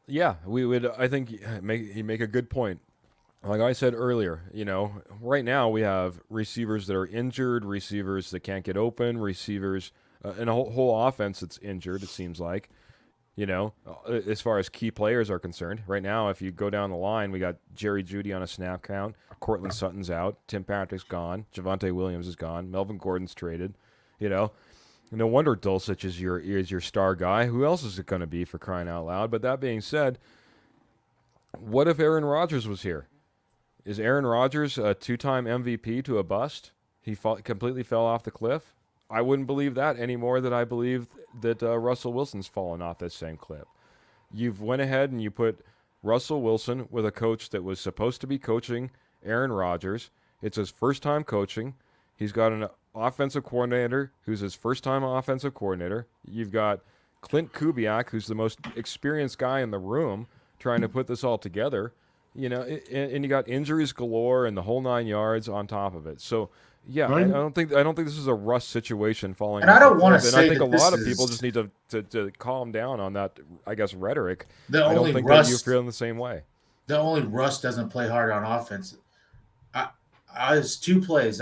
Yeah, we would. I think you make a good point. Like I said earlier, right now we have receivers that are injured, receivers that can't get open, receivers, and a whole offense that's injured. It seems like. As far as key players are concerned, right now, if you go down the line, we got Jerry Jeudy on a snap count. Cortland Sutton's out. Tim Patrick's gone. Javonte Williams is gone. Melvin Gordon's traded. No wonder Dulcich is your star guy. Who else is it going to be, for crying out loud? But that being said, what if Aaron Rodgers was here? Is Aaron Rodgers a 2-time MVP to a bust? He completely fell off the cliff? I wouldn't believe that any more than I believe that Russell Wilson's fallen off that same cliff. You've went ahead and you put Russell Wilson with a coach that was supposed to be coaching Aaron Rodgers. It's his first time coaching. He's got an offensive coordinator who's his first time offensive coordinator. You've got Clint Kubiak, who's the most experienced guy in the room, trying to put this all together. And you got injuries galore and the whole 9 yards on top of it. So, yeah, Right. I don't think this is a Russ situation falling. And I don't off the wanna cliff. say And I think that a lot this of people is- just need to calm down on that, I guess, rhetoric. The I don't only think Russ, that you're feeling the same way. the only Russ doesn't play hard on offense. It's 2 plays.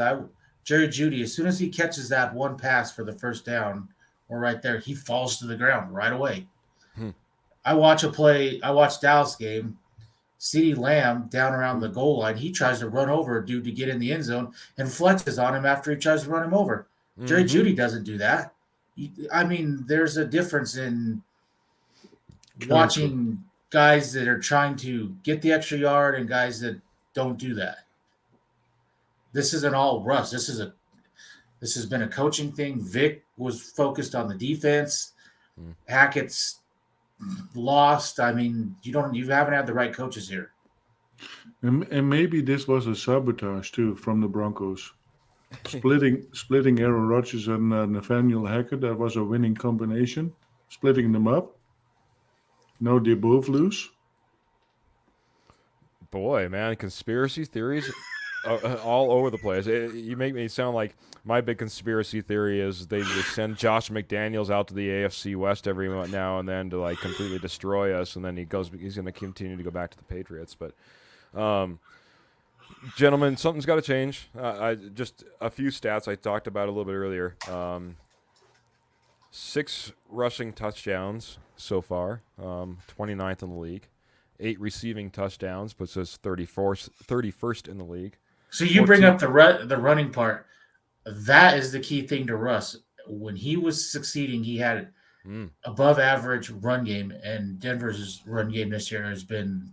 Jerry Jeudy, as soon as he catches that one pass for the first down, or right there, he falls to the ground right away. I watch Dallas game. CeeDee Lamb down around the goal line. He tries to run over a dude to get in the end zone and flexes on him after he tries to run him over. Jerry Jeudy doesn't do that. There's a difference in watching guys that are trying to get the extra yard and guys that don't do that. This isn't all Russ. This has been a coaching thing. Vic was focused on the defense. Hackett's lost. You haven't had the right coaches here. And maybe this was a sabotage too from the Broncos. Splitting Aaron Rodgers and Nathaniel Hackett, that was a winning combination. Splitting them up. Now they both lose. Boy, man, conspiracy theories all over the place. You make me sound like my big conspiracy theory is they send Josh McDaniels out to the AFC West every now and then to completely destroy us, and then he's going to continue to go back to the Patriots. But Gentlemen, something's got to change. Just a few stats I talked about a little bit earlier. 6 rushing touchdowns so far, 29th in the league. 8 receiving touchdowns puts us 31st in the league. So you bring up the running part. That is the key thing to Russ. When he was succeeding, he had above average run game, and Denver's run game this year has been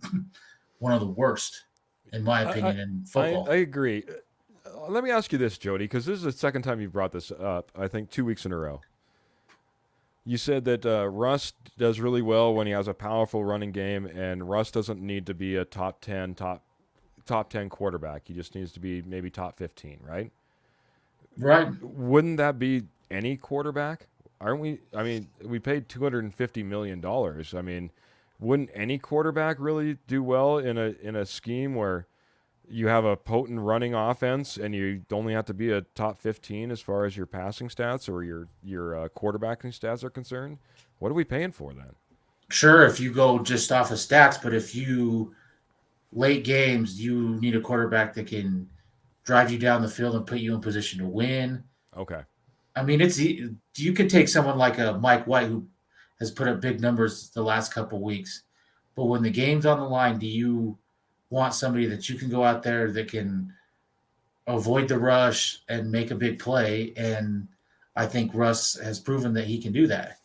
one of the worst, in my opinion, in football. I agree. Let me ask you this, Jody, because this is the second time you've brought this up, I think 2 weeks in a row. You said that Russ does really well when he has a powerful running game, and Russ doesn't need to be a top 10 quarterback. He just needs to be maybe top 15, right? Right. Wouldn't that be any quarterback? Aren't we? I mean, we paid $250 million. I mean, wouldn't any quarterback really do well in a scheme where you have a potent running offense and you only have to be a top 15 as far as your passing stats or your quarterbacking stats are concerned? What are we paying for then? Sure, if you go just off of stats, but if you late games, you need a quarterback that can drive you down the field and put you in position to win. Okay. I mean, you could take someone like a Mike White who has put up big numbers the last couple of weeks, but when the game's on the line, do you want somebody that you can go out there that can avoid the rush and make a big play? And I think Russ has proven that he can do that.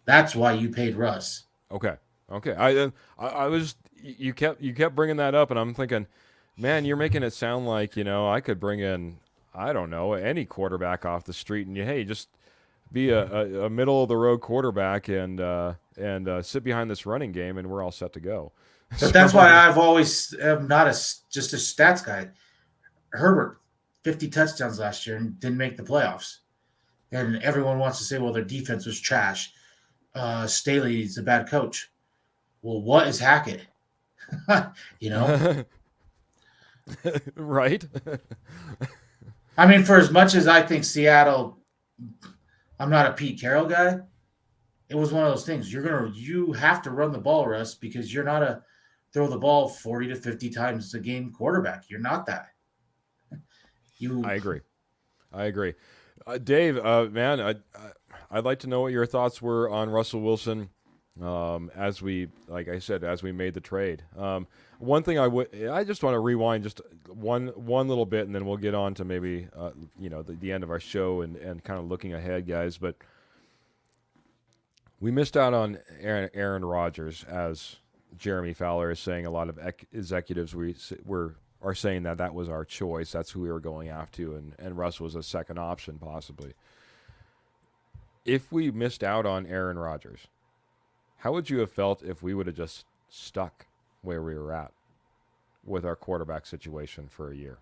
That's why you paid Russ. Okay. I was you kept bringing that up, and I'm thinking, man, you're making it sound like I could bring in, I don't know, any quarterback off the street, and just be a middle of the road quarterback and sit behind this running game, and we're all set to go. But that's why I've always am not just a stats guy. Herbert, 50 touchdowns last year and didn't make the playoffs. And everyone wants to say, well, their defense was trash. Staley's a bad coach. Well, what is Hackett? Right? I mean, for as much as I think Seattle, I'm not a Pete Carroll guy. It was one of those things. You have to run the ball, Russ, because you're not a throw the ball 40 to 50 times a game quarterback. You're not that. I agree. Dave, man, I'd like to know what your thoughts were on Russell Wilson as we made the trade. One thing I just want to rewind just one little bit, and then we'll get on to maybe the end of our show and kind of looking ahead, guys. But we missed out on Aaron Rodgers, as Jeremy Fowler is saying. A lot of executives are saying that was our choice. That's who we were going after, and Russ was a second option possibly. If we missed out on Aaron Rodgers, how would you have felt if we would have just stuck where we were at with our quarterback situation for a year?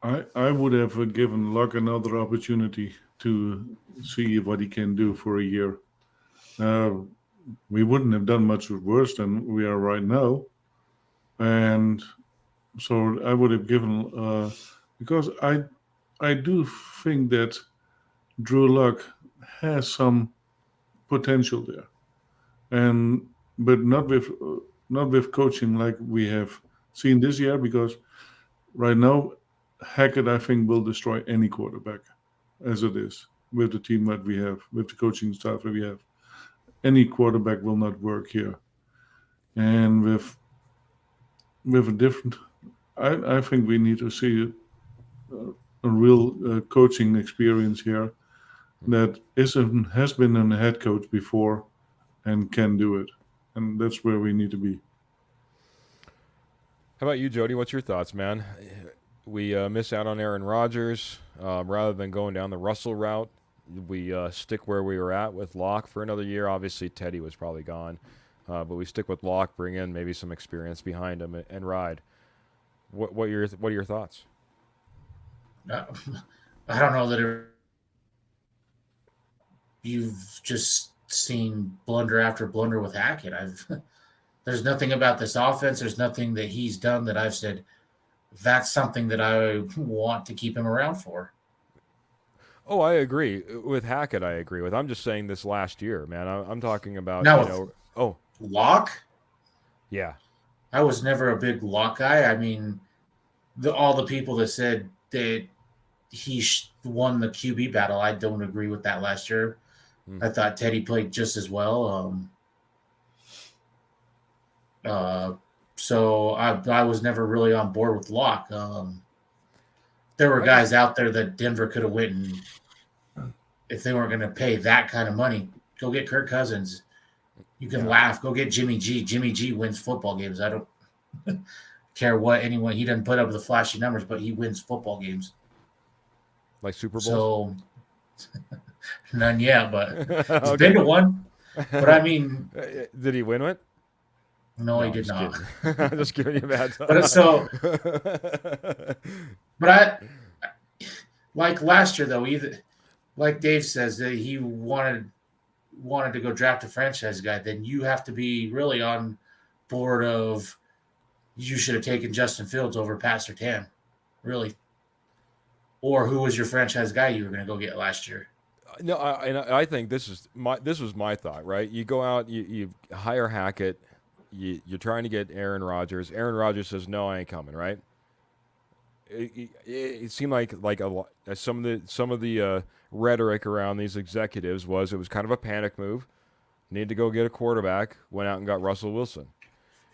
I would have given Luck another opportunity to see what he can do for a year. We wouldn't have done much worse than we are right now. And so I would have given, because I do think that Drew Luck has some potential there, but not with coaching like we have seen this year. Because right now, Hackett, I think, will destroy any quarterback as it is with the team that we have, with the coaching staff that we have. Any quarterback will not work here, and with a different, I think we need to see a real coaching experience here that has been a head coach before and can do it, and that's where we need to be. How about you, Jody? What's your thoughts, man? We miss out on Aaron Rodgers rather than going down the Russell route. We stick where we were at with Locke for another year. Obviously, Teddy was probably gone, but we stick with Locke, bring in maybe some experience behind him, and ride. What are your thoughts? I don't know that you've just seen blunder after blunder with Hackett. There's nothing about this offense. There's nothing that he's done that I've said that's something that I want to keep him around for. Oh, I agree with Hackett. I agree with. I'm just saying this last year, man. I'm talking about now. Locke. Yeah. I was never a big Lock guy. I mean, all the people that said that he won the QB battle, I don't agree with that last year. I thought Teddy played just as well. So I was never really on board with Lock. There were guys out there that Denver could have went and if they weren't going to pay that kind of money, go get Kirk Cousins. You can laugh. Go get Jimmy G. Jimmy G wins football games. I don't care what anyone. He doesn't put up the flashy numbers, but he wins football games. Like Super Bowls? So none yet, but he's been to one. But I mean, did he win it? No, he did not. I'm just giving you a bad time. But so, but I like last year though. Like Dave says that he wanted to go draft a franchise guy. Then you have to be really on board of you should have taken Justin Fields over Pat Surtain, really. Or who was your franchise guy you were going to go get last year? No, I think this was my thought, right? You go out, you hire Hackett, you're trying to get Aaron Rodgers. Aaron Rodgers says, "No, I ain't coming." Right? It seemed like some of the rhetoric around these executives it was kind of a panic move. Need to go get a quarterback. Went out and got Russell Wilson.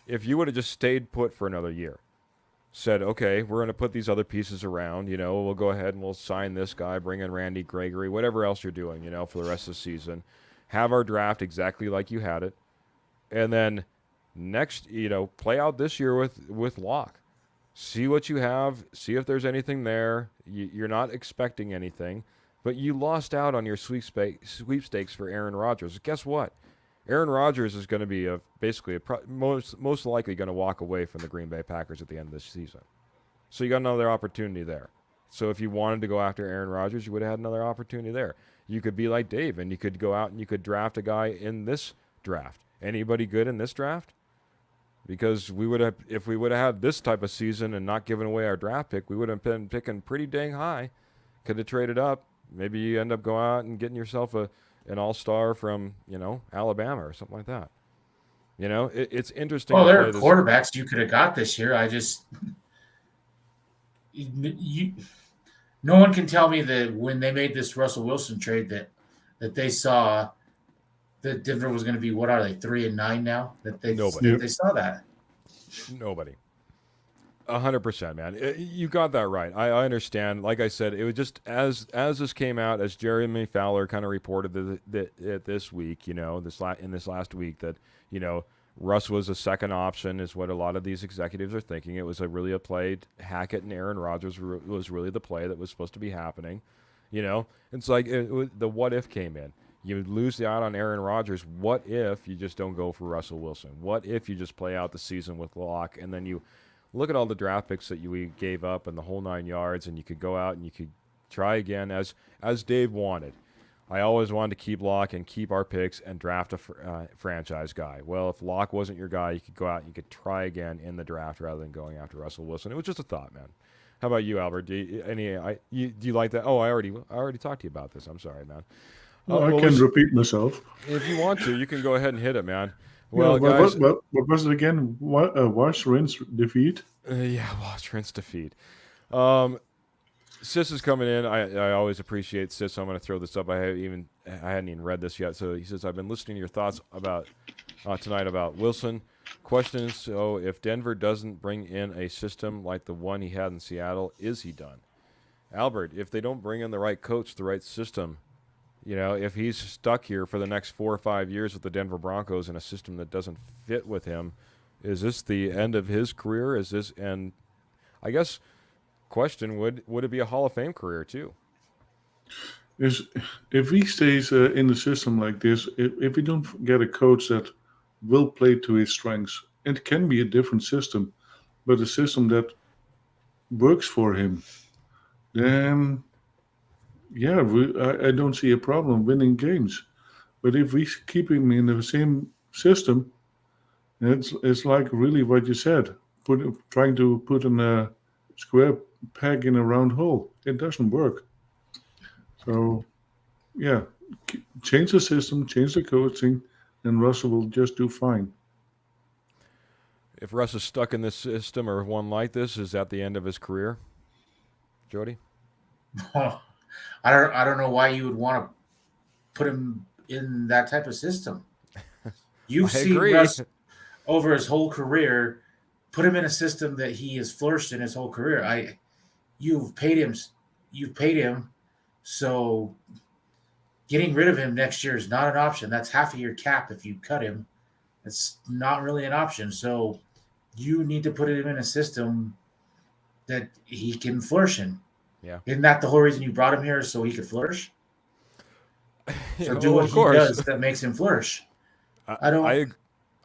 If you would have just stayed put for another year, said, okay, we're going to put these other pieces around, we'll go ahead and we'll sign this guy, bring in Randy Gregory, whatever else you're doing, for the rest of the season. Have our draft exactly like you had it. And then next, play out this year with Locke. See what you have, see if there's anything there. You're not expecting anything, but you lost out on your sweepstakes for Aaron Rodgers. Guess what? Aaron Rodgers is going to be most likely going to walk away from the Green Bay Packers at the end of this season. So you got another opportunity there. So if you wanted to go after Aaron Rodgers, you would have had another opportunity there. You could be like Dave, and you could go out and you could draft a guy in this draft. Anybody good in this draft? Because if we would have had this type of season and not given away our draft pick, we would have been picking pretty dang high. Could have traded up. Maybe you end up going out and getting yourself an all-star from, Alabama or something like that. It's interesting. Well, there are quarterbacks you could have got this year. No one can tell me that when they made this Russell Wilson trade that they saw that Denver was going to be, what are they, 3-9 now? They saw that. Nobody. 100%, man. You got that right. I understand. Like I said, it was just as this came out, as Jeremy Fowler kind of reported that this week, in this last week, that Russ was a second option, is what a lot of these executives are thinking. It was really a play. Hackett and Aaron Rodgers was really the play that was supposed to be happening. It's like the what if came in. You lose out on Aaron Rodgers. What if you just don't go for Russell Wilson? What if you just play out the season with Locke, and then you look at all the draft picks that we gave up and the whole 9 yards, and you could go out and you could try again as Dave wanted. I always wanted to keep Locke and keep our picks and draft a franchise guy. Well, if Locke wasn't your guy, you could go out and you could try again in the draft rather than going after Russell Wilson. It was just a thought, man. How about you, Albert? Do you like that? Oh, I already talked to you about this. I'm sorry, man. I can repeat myself. If you want to, you can go ahead and hit it, man. Well, guys, what was it again? Wash, rinse, defeat? Wash, rinse, defeat. Sis is coming in. I always appreciate Sis. So I'm going to throw this up. I hadn't even read this yet. So he says, I've been listening to your thoughts about tonight about Wilson. Question is, so if Denver doesn't bring in a system like the one he had in Seattle, is he done? Albert, if they don't bring in the right coach, the right system, if he's stuck here for the next 4 or 5 years with the Denver Broncos in a system that doesn't fit with him, is this the end of his career? And I guess, question, would it be a Hall of Fame career too? If he stays in the system like this, if we don't get a coach that will play to his strengths, it can be a different system, but a system that works for him, then I don't see a problem winning games. But if we keep him in the same system, it's like really what you said, trying to put a square peg in a round hole. It doesn't work. So, change the system, change the coaching, and Russell will just do fine. If Russ is stuck in this system or one like this, is that the end of his career, Jody? I don't know why you would want to put him in that type of system. You've I seen agree. Russ over his whole career. Put him in a system that he has flourished in his whole career. You've paid him, so getting rid of him next year is not an option. That's half of your cap if you cut him. It's not really an option. So you need to put him in a system that he can flourish in. Yeah. Isn't that the whole reason you brought him here, is so he could flourish? So do Well, what of he course. does that makes him flourish. I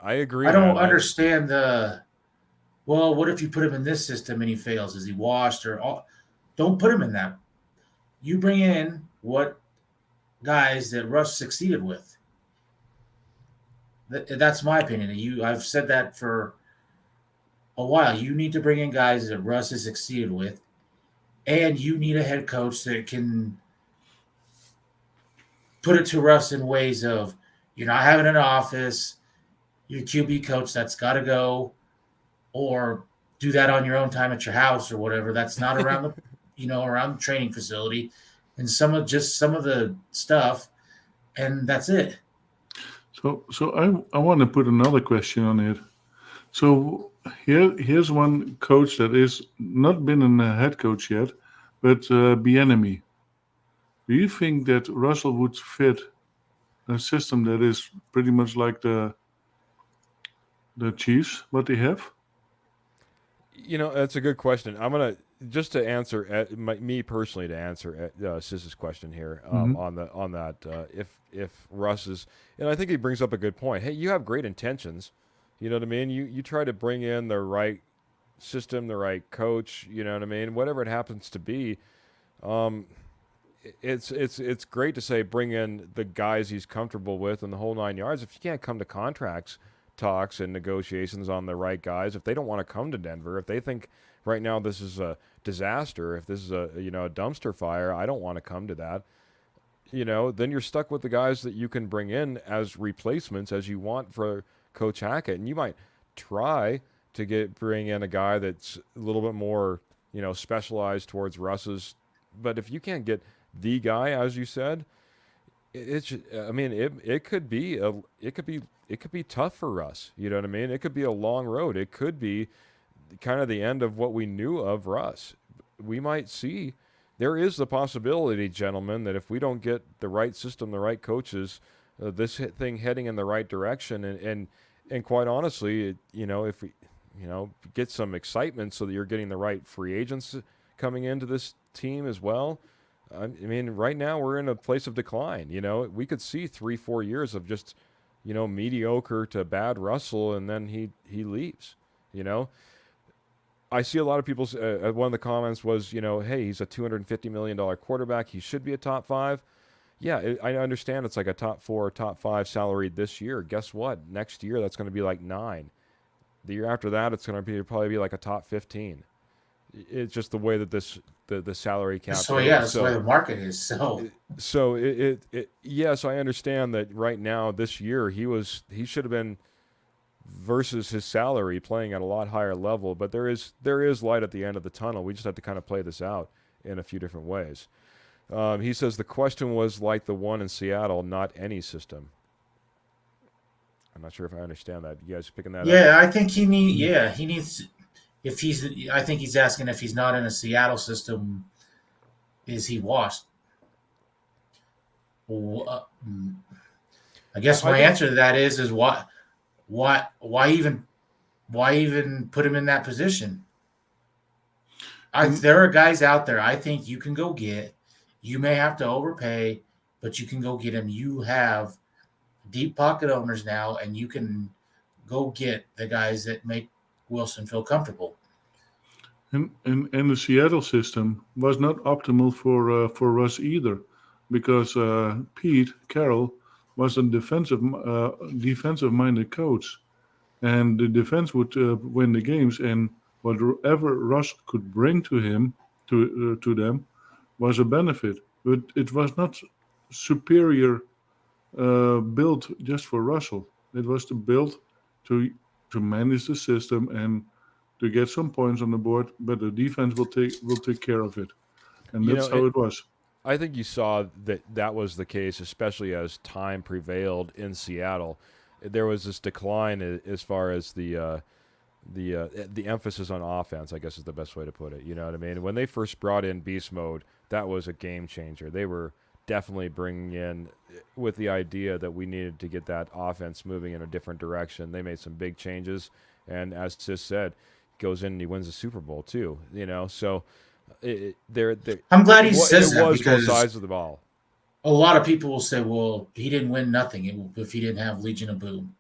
agree. don't man. understand well, what if you put him in this system and he fails? Is he washed or all? Don't put him in that. You bring in what guys that Russ succeeded with. That's my opinion. I've said that for a while. You need to bring in guys that Russ has succeeded with, and you need a head coach that can put it to Russ in ways of, you're not having an office, your QB coach, that's got to go, or do that on your own time at your house or whatever. That's not around around the training facility, and some of the stuff, and that's it. So I want to put another question on it. So here's one coach that is not been a head coach yet, but Bieniemy. Do you think that Russell would fit a system that is pretty much like the Chiefs, what they have? That's a good question. I'm gonna just to answer me personally to answer Sis's question here on that. If Russ is, and I think he brings up a good point. Hey, you have great intentions. You know what I mean? You try to bring in the right system, the right coach. You know what I mean? Whatever it happens to be. It's great to say bring in the guys he's comfortable with and the whole 9 yards. If you can't come to contracts talks and negotiations on the right guys, if they don't want to come to Denver, if they think right now this is a disaster, if this is a dumpster fire, I don't want to come to that. Then you're stuck with the guys that you can bring in as replacements as you want for Coach Hackett, and you might try to bring in a guy that's a little bit more specialized towards Russ's. But if you can't get the guy, as you said, it could be tough for Russ. You know what I mean? It could be a long road. It could be kind of the end of what we knew of Russ. We might see. There is the possibility, gentlemen, that if we don't get the right system, the right coaches, this thing heading in the right direction, and quite honestly, if we get some excitement so that you're getting the right free agents coming into this team as well. I mean, right now we're in a place of decline. We could see 3-4 years of just, mediocre to bad Russell, and then he leaves. I see a lot of people's. One of the comments was, hey, he's a $250 million quarterback. He should be a top 5. Yeah, I understand it's like a top 4, top 5 salary this year. Guess what? Next year that's going to be like 9. The year after that, it's going to probably be like a top 15. It's just the way that the salary cap. So yeah, that's the way the market is. So yes, I understand that right now this year he should have been versus his salary playing at a lot higher level. But there is light at the end of the tunnel. We just have to kind of play this out in a few different ways. He says the question was like the one in Seattle, not any system. I'm not sure if I understand that. You guys picking that up? Yeah, I think he needs. I think he's asking if he's not in a Seattle system, is he washed? I guess my answer to that is why even put him in that position? There are guys out there I think you can go get. You may have to overpay, but you can go get him. You have deep pocket owners now, and you can go get the guys that make Wilson feel comfortable. And the Seattle system was not optimal for Russ either, because Pete Carroll was a defensive minded coach, and the defense would win the games, and whatever Russ could bring to them was a benefit. But it was not superior built just for Russell. It was to build to to manage the system and to get some points on the board, but the defense will take care of it, and You that's know, how it was. I think you saw that was the case, especially as time prevailed in Seattle. There was this decline as far as the emphasis on offense, I guess is the best way to put it. You know what I mean? When they first brought in beast mode, that was a game changer. They were definitely bringing in with the idea that we needed to get that offense moving in a different direction. They made some big changes, and as Sis said, goes in and he wins the Super Bowl too. You know, so there. I'm glad he says that It was both because sides of the ball. a lot of people will say, well, he didn't win nothing if he didn't have Legion of Boom.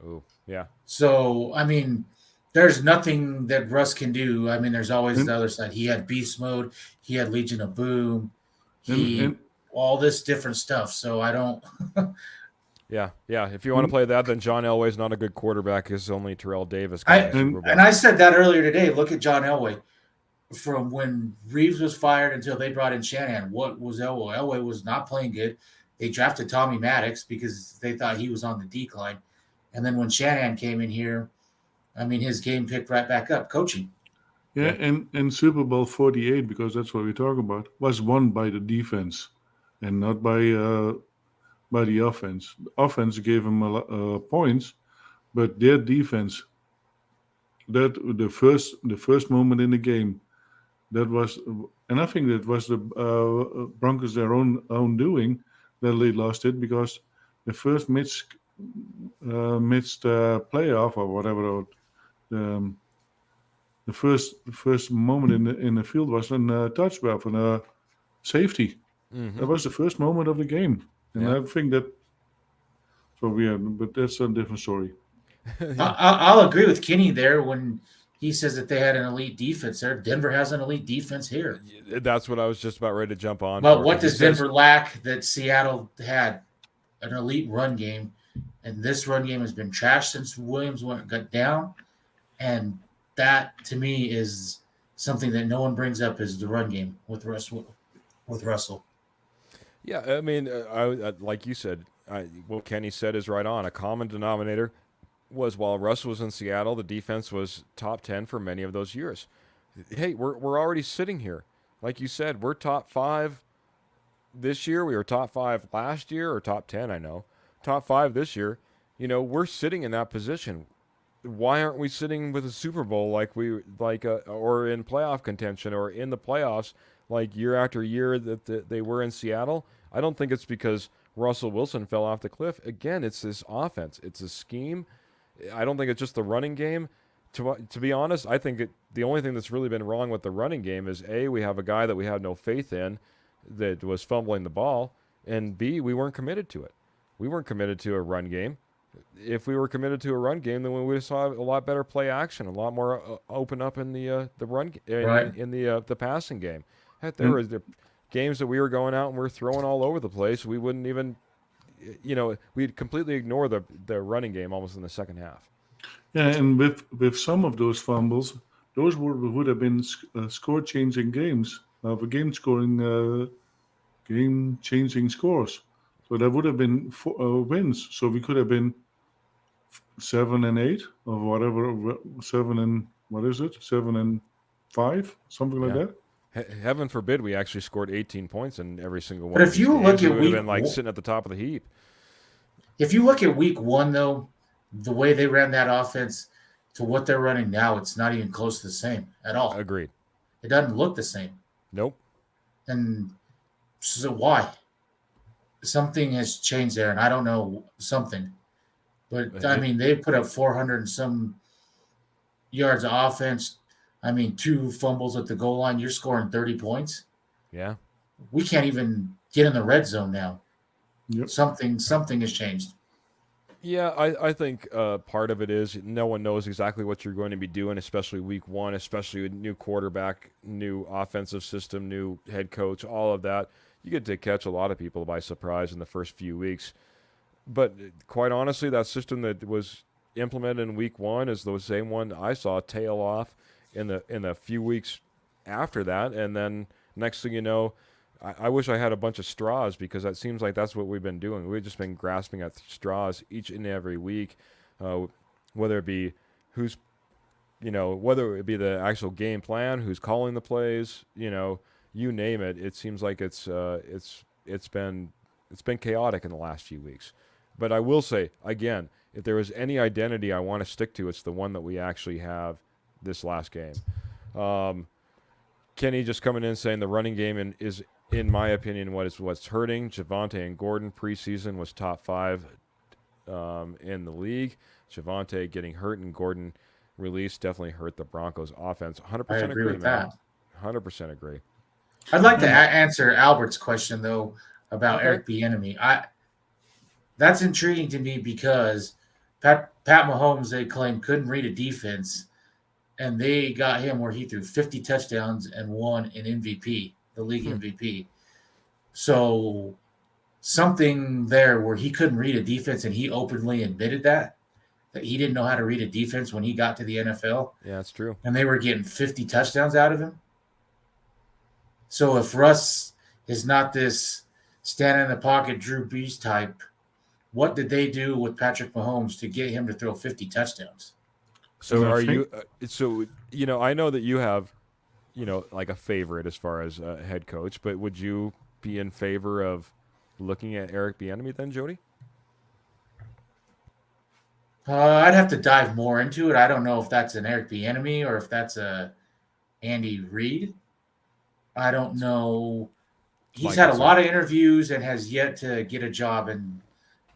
Oh, yeah. So, I mean, there's nothing that Russ can do. I mean, there's always the other side. He had Beast Mode. He had Legion of Boom. All this different stuff. So I don't. Yeah. If you want to play that, then John Elway's not a good quarterback. It's only Terrell Davis. And I said that earlier today. Look at John Elway. From when Reeves was fired until they brought in Shanahan, what was Elway? Elway was not playing good. They drafted Tommy Maddox because they thought he was on the decline. And then when Shanahan came in here, I mean, his game picked right back up, coaching. Yeah, and Super Bowl 48, because that's what we talk about, was won by the defense and not by the offense. The offense gave them points, but their defense, that the first moment in the game, that was, and I think that was the Broncos their own doing that they lost it, because the first missed playoff or whatever, the first moment in the field was a touchdown for a safety. Mm-hmm. That was the first moment of the game, and I think that. So but that's a different story. I'll agree with Kenny there when he says that they had an elite defense there. Denver has an elite defense here. That's what I was just about ready to jump on. But what does Denver lack that Seattle had? An elite run game, and this run game has been trashed since Williams got down, and that to me is something that no one brings up is the run game with Russell. Yeah, I mean, I like you said, what Kenny said is right on. A common denominator was while Russell was in Seattle, the defense was top 10 for many of those years. Hey, we're already sitting here. Like you said, we're top 5 this year. We were top 5 last year, or top 10, I know. Top 5 this year. You know, we're sitting in that position. Why aren't we sitting with a Super Bowl or in playoff contention or in the playoffs like year after year that they were in Seattle? I don't think it's because Russell Wilson fell off the cliff. Again, it's this offense. It's a scheme. I don't think it's just the running game. To be honest, I think the only thing that's really been wrong with the running game is A, we have a guy that we have no faith in that was fumbling the ball, and B, we weren't committed to it. We weren't committed to a run game. If we were committed to a run game, then we would have saw a lot better play action, a lot more open up in the run in the passing game. Heck, there were games that we were going out and we were throwing all over the place. We wouldn't even, we'd completely ignore the running game almost in the second half. Yeah, and with some of those fumbles, those would have been score-changing games, game-changing scores. So that would have been wins. So we could have been 7-8 or whatever, 7 and 5, something like that. Heaven forbid we actually scored 18 points in every single one. But if you look at we would have been sitting at the top of the heap. If you look at week 1, though, the way they ran that offense to what they're running now, it's not even close to the same at all. Agreed. It doesn't look the same. Nope. And so why? Something has changed there, and I don't know something. But, I mean, they put up 400 and some yards of offense. I mean, 2 fumbles at the goal line. You're scoring 30 points. Yeah. We can't even get in the red zone now. Yep. Something has changed. Yeah, I think part of it is no one knows exactly what you're going to be doing, especially week 1, especially with new quarterback, new offensive system, new head coach, all of that. You get to catch a lot of people by surprise in the first few weeks. But quite honestly, that system that was implemented in week 1 is the same one I saw tail off in the few weeks after that. And then next thing you know, I wish I had a bunch of straws, because it seems like that's what we've been doing. We've just been grasping at straws each and every week. whether it be who's, whether it be the actual game plan, who's calling the plays, you name it. It seems like it's been chaotic in the last few weeks. But I will say again, if there was any identity I want to stick to, it's the one that we actually have this last game. Kenny just coming in saying the running game is, in my opinion, what's hurting. Javonte and Gordon preseason was top 5 in the league. Javonte getting hurt and Gordon release definitely hurt the Broncos offense. 100% I agree with man. that. 100% agree. I'd like to answer Albert's question though about Okay. Eric Bieniemy. That's intriguing to me because Pat Mahomes, they claim, couldn't read a defense, and they got him where he threw 50 touchdowns and won an MVP, the league MVP. So something there where he couldn't read a defense, and he openly admitted that he didn't know how to read a defense when he got to the NFL. Yeah, that's true. And they were getting 50 touchdowns out of him. So if Russ is not this stand in the pocket Drew Brees type, what did they do with Patrick Mahomes to get him to throw 50 touchdowns? So I are think- you? I know that you have, like a favorite as far as a head coach, but would you be in favor of looking at Eric Bieniemy then, Jody? I'd have to dive more into it. I don't know if that's an Eric Bieniemy or if that's a Andy Reid. I don't know. He's Like had I a said. lot of interviews and has yet to get a job, and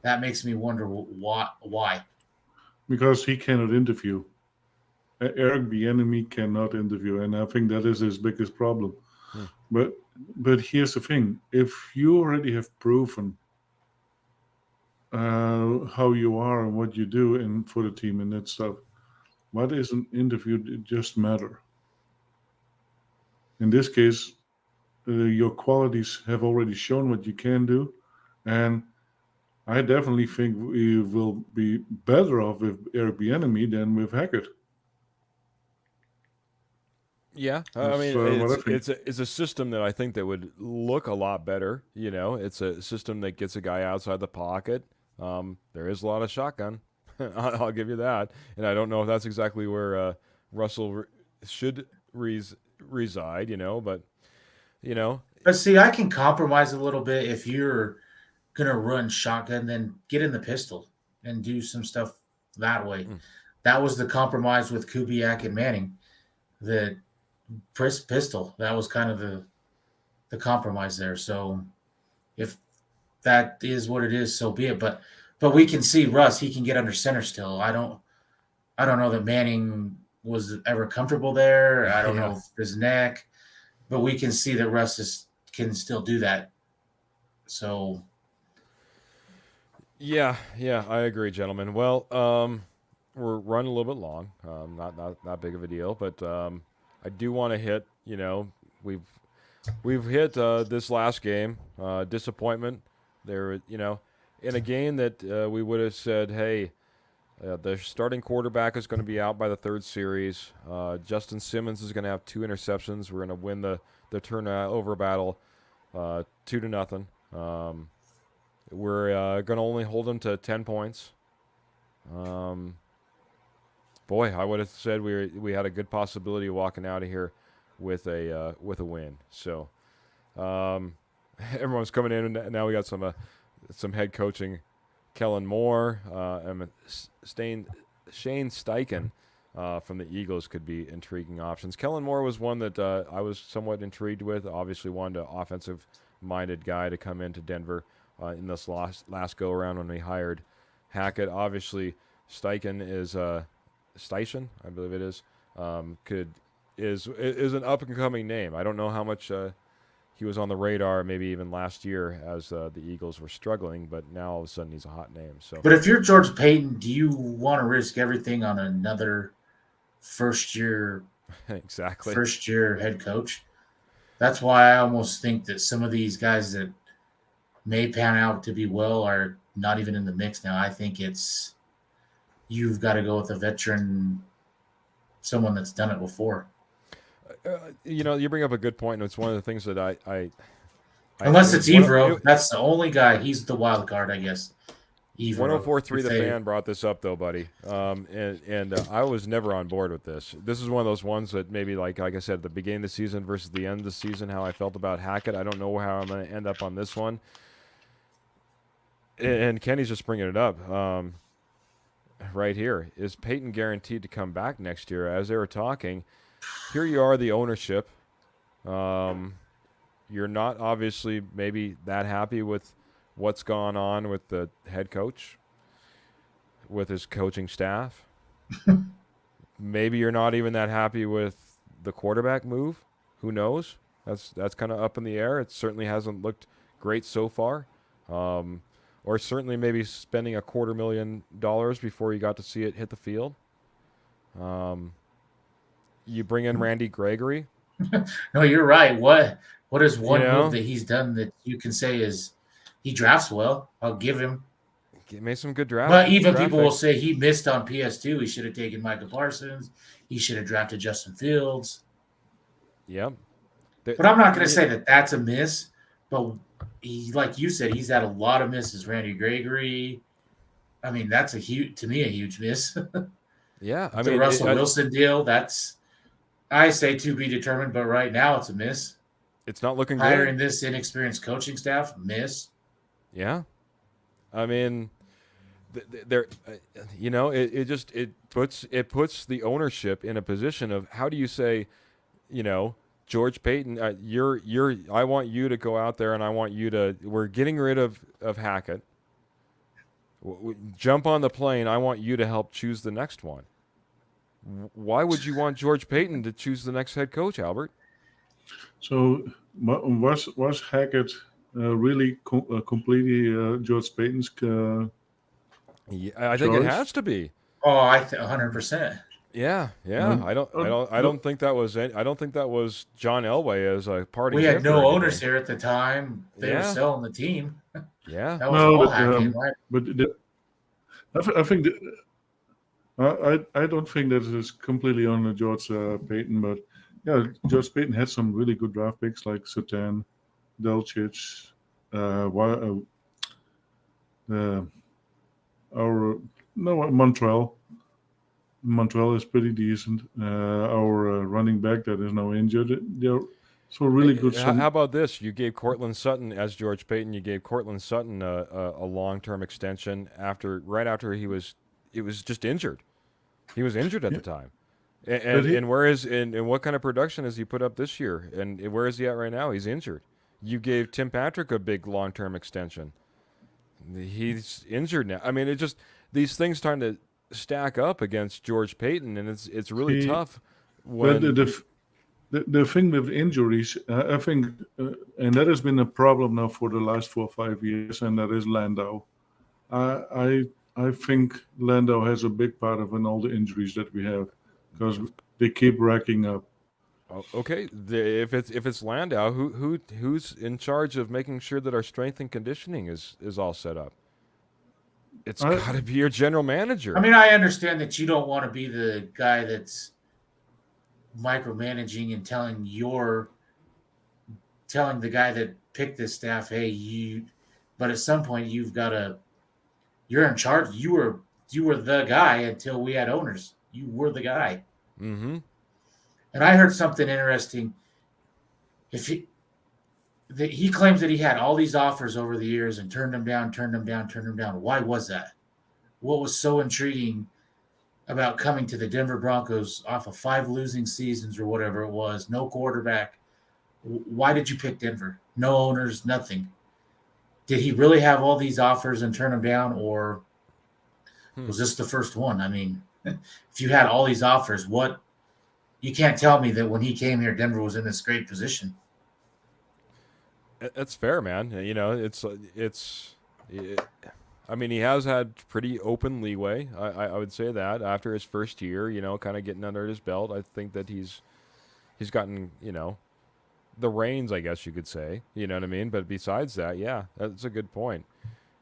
that makes me wonder why. Because he cannot interview. Eric Bieniemy cannot interview, and I think that is his biggest problem. But here's the thing: if you already have proven how you are and what you do and for the team and that stuff, what is an interview? It just matter. In this case, your qualities have already shown what you can do, and I definitely think we will be better off with Eric Bieniemy than with Hackett. Yeah, I That's, mean, what I think. it's a system that I think that would look a lot better. It's a system that gets a guy outside the pocket. There is a lot of shotgun. I'll give you that, and I don't know if that's exactly where Russell should reside. But But see, I can compromise a little bit if you're gonna run shotgun, then get in the pistol and do some stuff that way. That was the compromise with Kubiak and Manning. The pistol, that was kind of the compromise there. So if that is what it is, so be it. But we can see Russ, he can get under center still. I don't know that Manning was ever comfortable there. I don't know if his neck, but we can see that Russ can still do that. So yeah, I agree, gentlemen. Well, we're running a little bit long. Not big of a deal, but I do want to hit. We've hit this last game. Disappointment. There, in a game that we would have said, hey, the starting quarterback is going to be out by the third series. Justin Simmons is going to have 2 interceptions. We're going to win the turnover battle 2-0. We're going to only hold them to 10 points. Boy, I would have said we had a good possibility of walking out of here with a win. So everyone's coming in, and now we got some head coaching. Kellen Moore, Shane Steichen from the Eagles could be intriguing options. Kellen Moore was one that I was somewhat intrigued with. Obviously, wanted an offensive-minded guy to come into Denver in this last go-around when we hired Hackett. Obviously, Steichen is Steichen, I believe it is, is an up-and-coming name. I don't know how much he was on the radar, maybe even last year as the Eagles were struggling, but now all of a sudden he's a hot name. So, but if you're George Payton, do you want to risk everything on another first year exactly. Head coach? That's why I almost think that some of these guys that may pan out to be well are not even in the mix now. I think you've got to go with a veteran, someone that's done it before. You bring up a good point, and it's one of the things that I Unless it's Evro, that's the only guy. He's the wild card, I guess. Either 104.3 if The they- Fan brought this up, though, buddy. And I was never on board with this. This is one of those ones that maybe, like I said, at the beginning of the season versus the end of the season, how I felt about Hackett. I don't know how I'm going to end up on this one. And Kenny's just bringing it up right here. Is Peyton guaranteed to come back next year? As they were talking, here you are, the ownership. You're not obviously maybe that happy with what's gone on with the head coach, with his coaching staff. Maybe you're not even that happy with the quarterback move. Who knows? That's kind of up in the air. It certainly hasn't looked great so far. Or certainly maybe spending $250,000 before you got to see it hit the field. You bring in Randy Gregory. No, you're right. What is one You know? move that he's done that you can say is he drafts well? I'll give him. Made some good draft. But even draft people will picks. say he missed on PS2. He should have taken Michael Parsons. He should have drafted Justin Fields. Yep. But I'm not going to say that that's a miss. But he, like you said, he's had a lot of misses. Randy Gregory. I mean, that's a huge miss. Yeah, I The mean, Russell Wilson deal, that's, I say, to be determined. But right now, it's a miss. it's not looking Hiring good. this inexperienced coaching staff, miss. Yeah, I mean, there, it puts the ownership in a position of how do you say, George Payton, I want you to go out there and I want you to. We're getting rid of Hackett. Jump on the plane. I want you to help choose the next one. Why would you want George Payton to choose the next head coach, Albert? So was Hackett really completely George Payton's? Yeah, I think it choice? has to be. Oh, 100%. Yeah. I don't think that was. I don't think that was John Elway as a party. We had gift or no anything. owners here at the time. They were Yeah. selling the team. Yeah. That was No, all but, hacking, right? But I think I don't think that it's completely on George Payton, but yeah, George Payton had some really good draft picks like Satan, Delcic, Montreal. Montreal is pretty decent. Our running back that is now injured, they're so really good. How about this? You gave Cortland Sutton as George Payton. You gave Cortland Sutton a long-term extension right after he was just injured. He was injured at the time. And where is and what kind of production has he put up this year? And where is he at right now? He's injured. You gave Tim Patrick a big long-term extension. He's injured now. I mean, these things trying to stack up against George Payton, and it's really tough. When the thing with injuries, I think, and that has been a problem now for the last 4 or 5 years, and that is Landau. I think Landau has a big part of in all the injuries that we have because they keep racking up. Okay, if it's Landau, who's in charge of making sure that our strength and conditioning is all set up? It's got to be your general manager. I mean, I understand that you don't want to be the guy that's micromanaging and telling the guy that picked this staff, hey, but at some point you're in charge. You were the guy until we had owners. You were the guy. Mm-hmm. And I heard something interesting. He claims that he had all these offers over the years and turned them down. Why was that? What was so intriguing about coming to the Denver Broncos off of 5 losing seasons or whatever it was, no quarterback? Why did you pick Denver? No owners, nothing. Did he really have all these offers and turn them down, or was this the first one? I mean, if you had all these offers, you can't tell me that when he came here, Denver was in this great position. That's fair, man. I mean, he has had pretty open leeway. I would say that after his first year, kind of getting under his belt, I think that he's gotten, the reins, I guess you could say. You know what I mean? But besides that, yeah, that's a good point.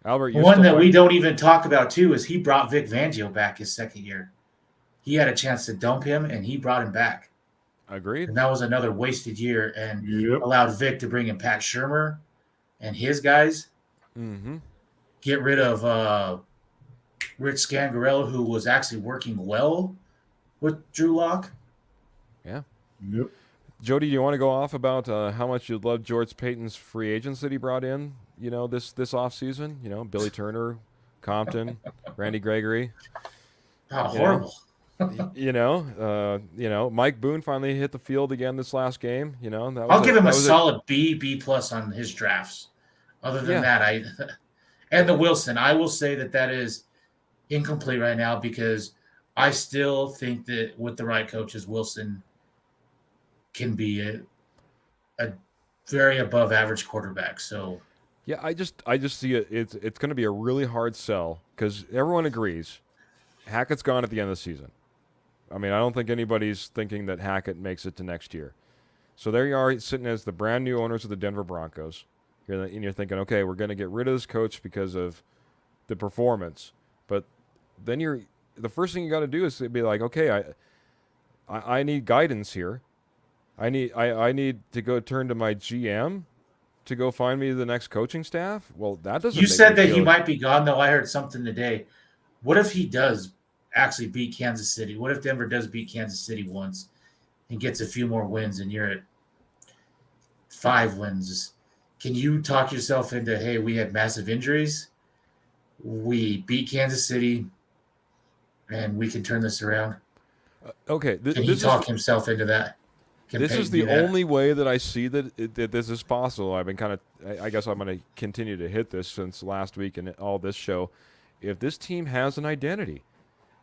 Albert, One that we don't even talk about too is he brought Vic Fangio back his second year. He had a chance to dump him, and he brought him back. Agreed. And that was another wasted year, and Yep. allowed Vic to bring in Pat Shurmur and his guys. Mm-hmm. get rid of Rich Scangarello, who was actually working well with Drew Lock. Yeah. Yep. Jody, do you want to go off about how much you love George Payton's free agents that he brought in, this offseason? Billy Turner, Compton, Randy Gregory. Oh, horrible. Mike Boone finally hit the field again this last game. I'll give him a solid B plus on his drafts. Other than that, and the Wilson, I will say that is incomplete right now because I still think that with the right coaches, Wilson can be a very above average quarterback. So yeah, I just see it. It's going to be a really hard sell because everyone agrees Hackett's gone at the end of the season. I mean, I don't think anybody's thinking that Hackett makes it to next year. So there you are, sitting as the brand new owners of the Denver Broncos. And you're thinking, okay, we're going to get rid of this coach because of the performance. But then the first thing you got to do is be like, okay, I need guidance here. I need to go turn to my GM to go find me the next coaching staff. Well, that doesn't. You said that he might be gone, though. I heard something today. What if he does actually beat Kansas City? What if Denver does beat Kansas City once and gets a few more wins and you're at 5 wins? Can you talk yourself into, hey, we had massive injuries, we beat Kansas City, and we can turn this around? Okay. Can he talk himself into that? This is the only way that I see that this is possible. I've been I guess I'm going to continue to hit this since last week and all this show. If this team has an identity,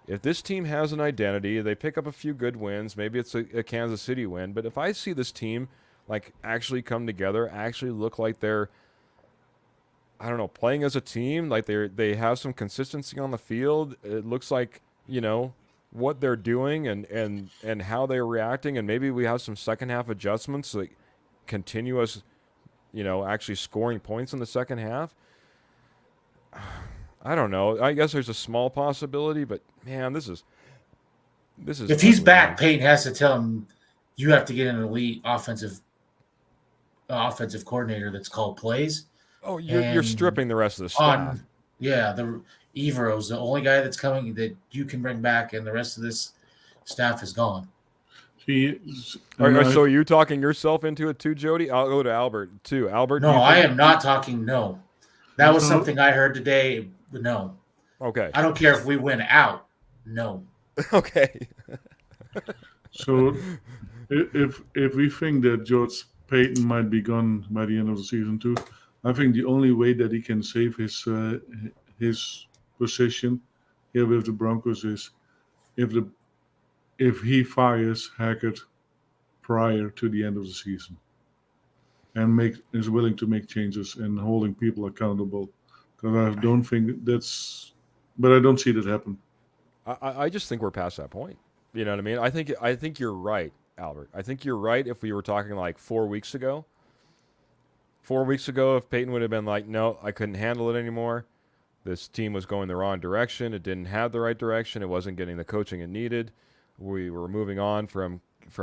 they pick up a few good wins. Maybe it's a Kansas City win. But if I see this team actually come together, actually look like they're, I don't know, playing as a team, like they have some consistency on the field. It looks like, what they're doing and how they're reacting, and maybe we have some second half adjustments that continue us, actually scoring points in the second half. I don't know. I guess there's a small possibility, but man, this is. If he's back, Payton has to tell him you have to get an elite offensive coordinator that's called plays. Oh, you're stripping the rest of the staff. The Evero's the only guy that's coming that you can bring back, and the rest of this staff is gone. So are you talking yourself into it too, Jody? I'll go to Albert too. Albert, no, I am not talking. No, that was something I heard today. No. Okay. I don't care if we win out. No. Okay. So, if we think that George Payton might be gone by the end of the season too, I think the only way that he can save his position here with the Broncos is if he fires Hackett prior to the end of the season and is willing to make changes and holding people accountable. Because I don't think but I don't see that happen. I just think we're past that point. You know what I mean? I think you're right, Albert. I think you're right if we were talking like 4 weeks ago. 4 weeks ago, if Payton would have been like, no, I couldn't handle it anymore. This team was going the wrong direction. It didn't have the right direction. It wasn't getting the coaching it needed. We were moving on from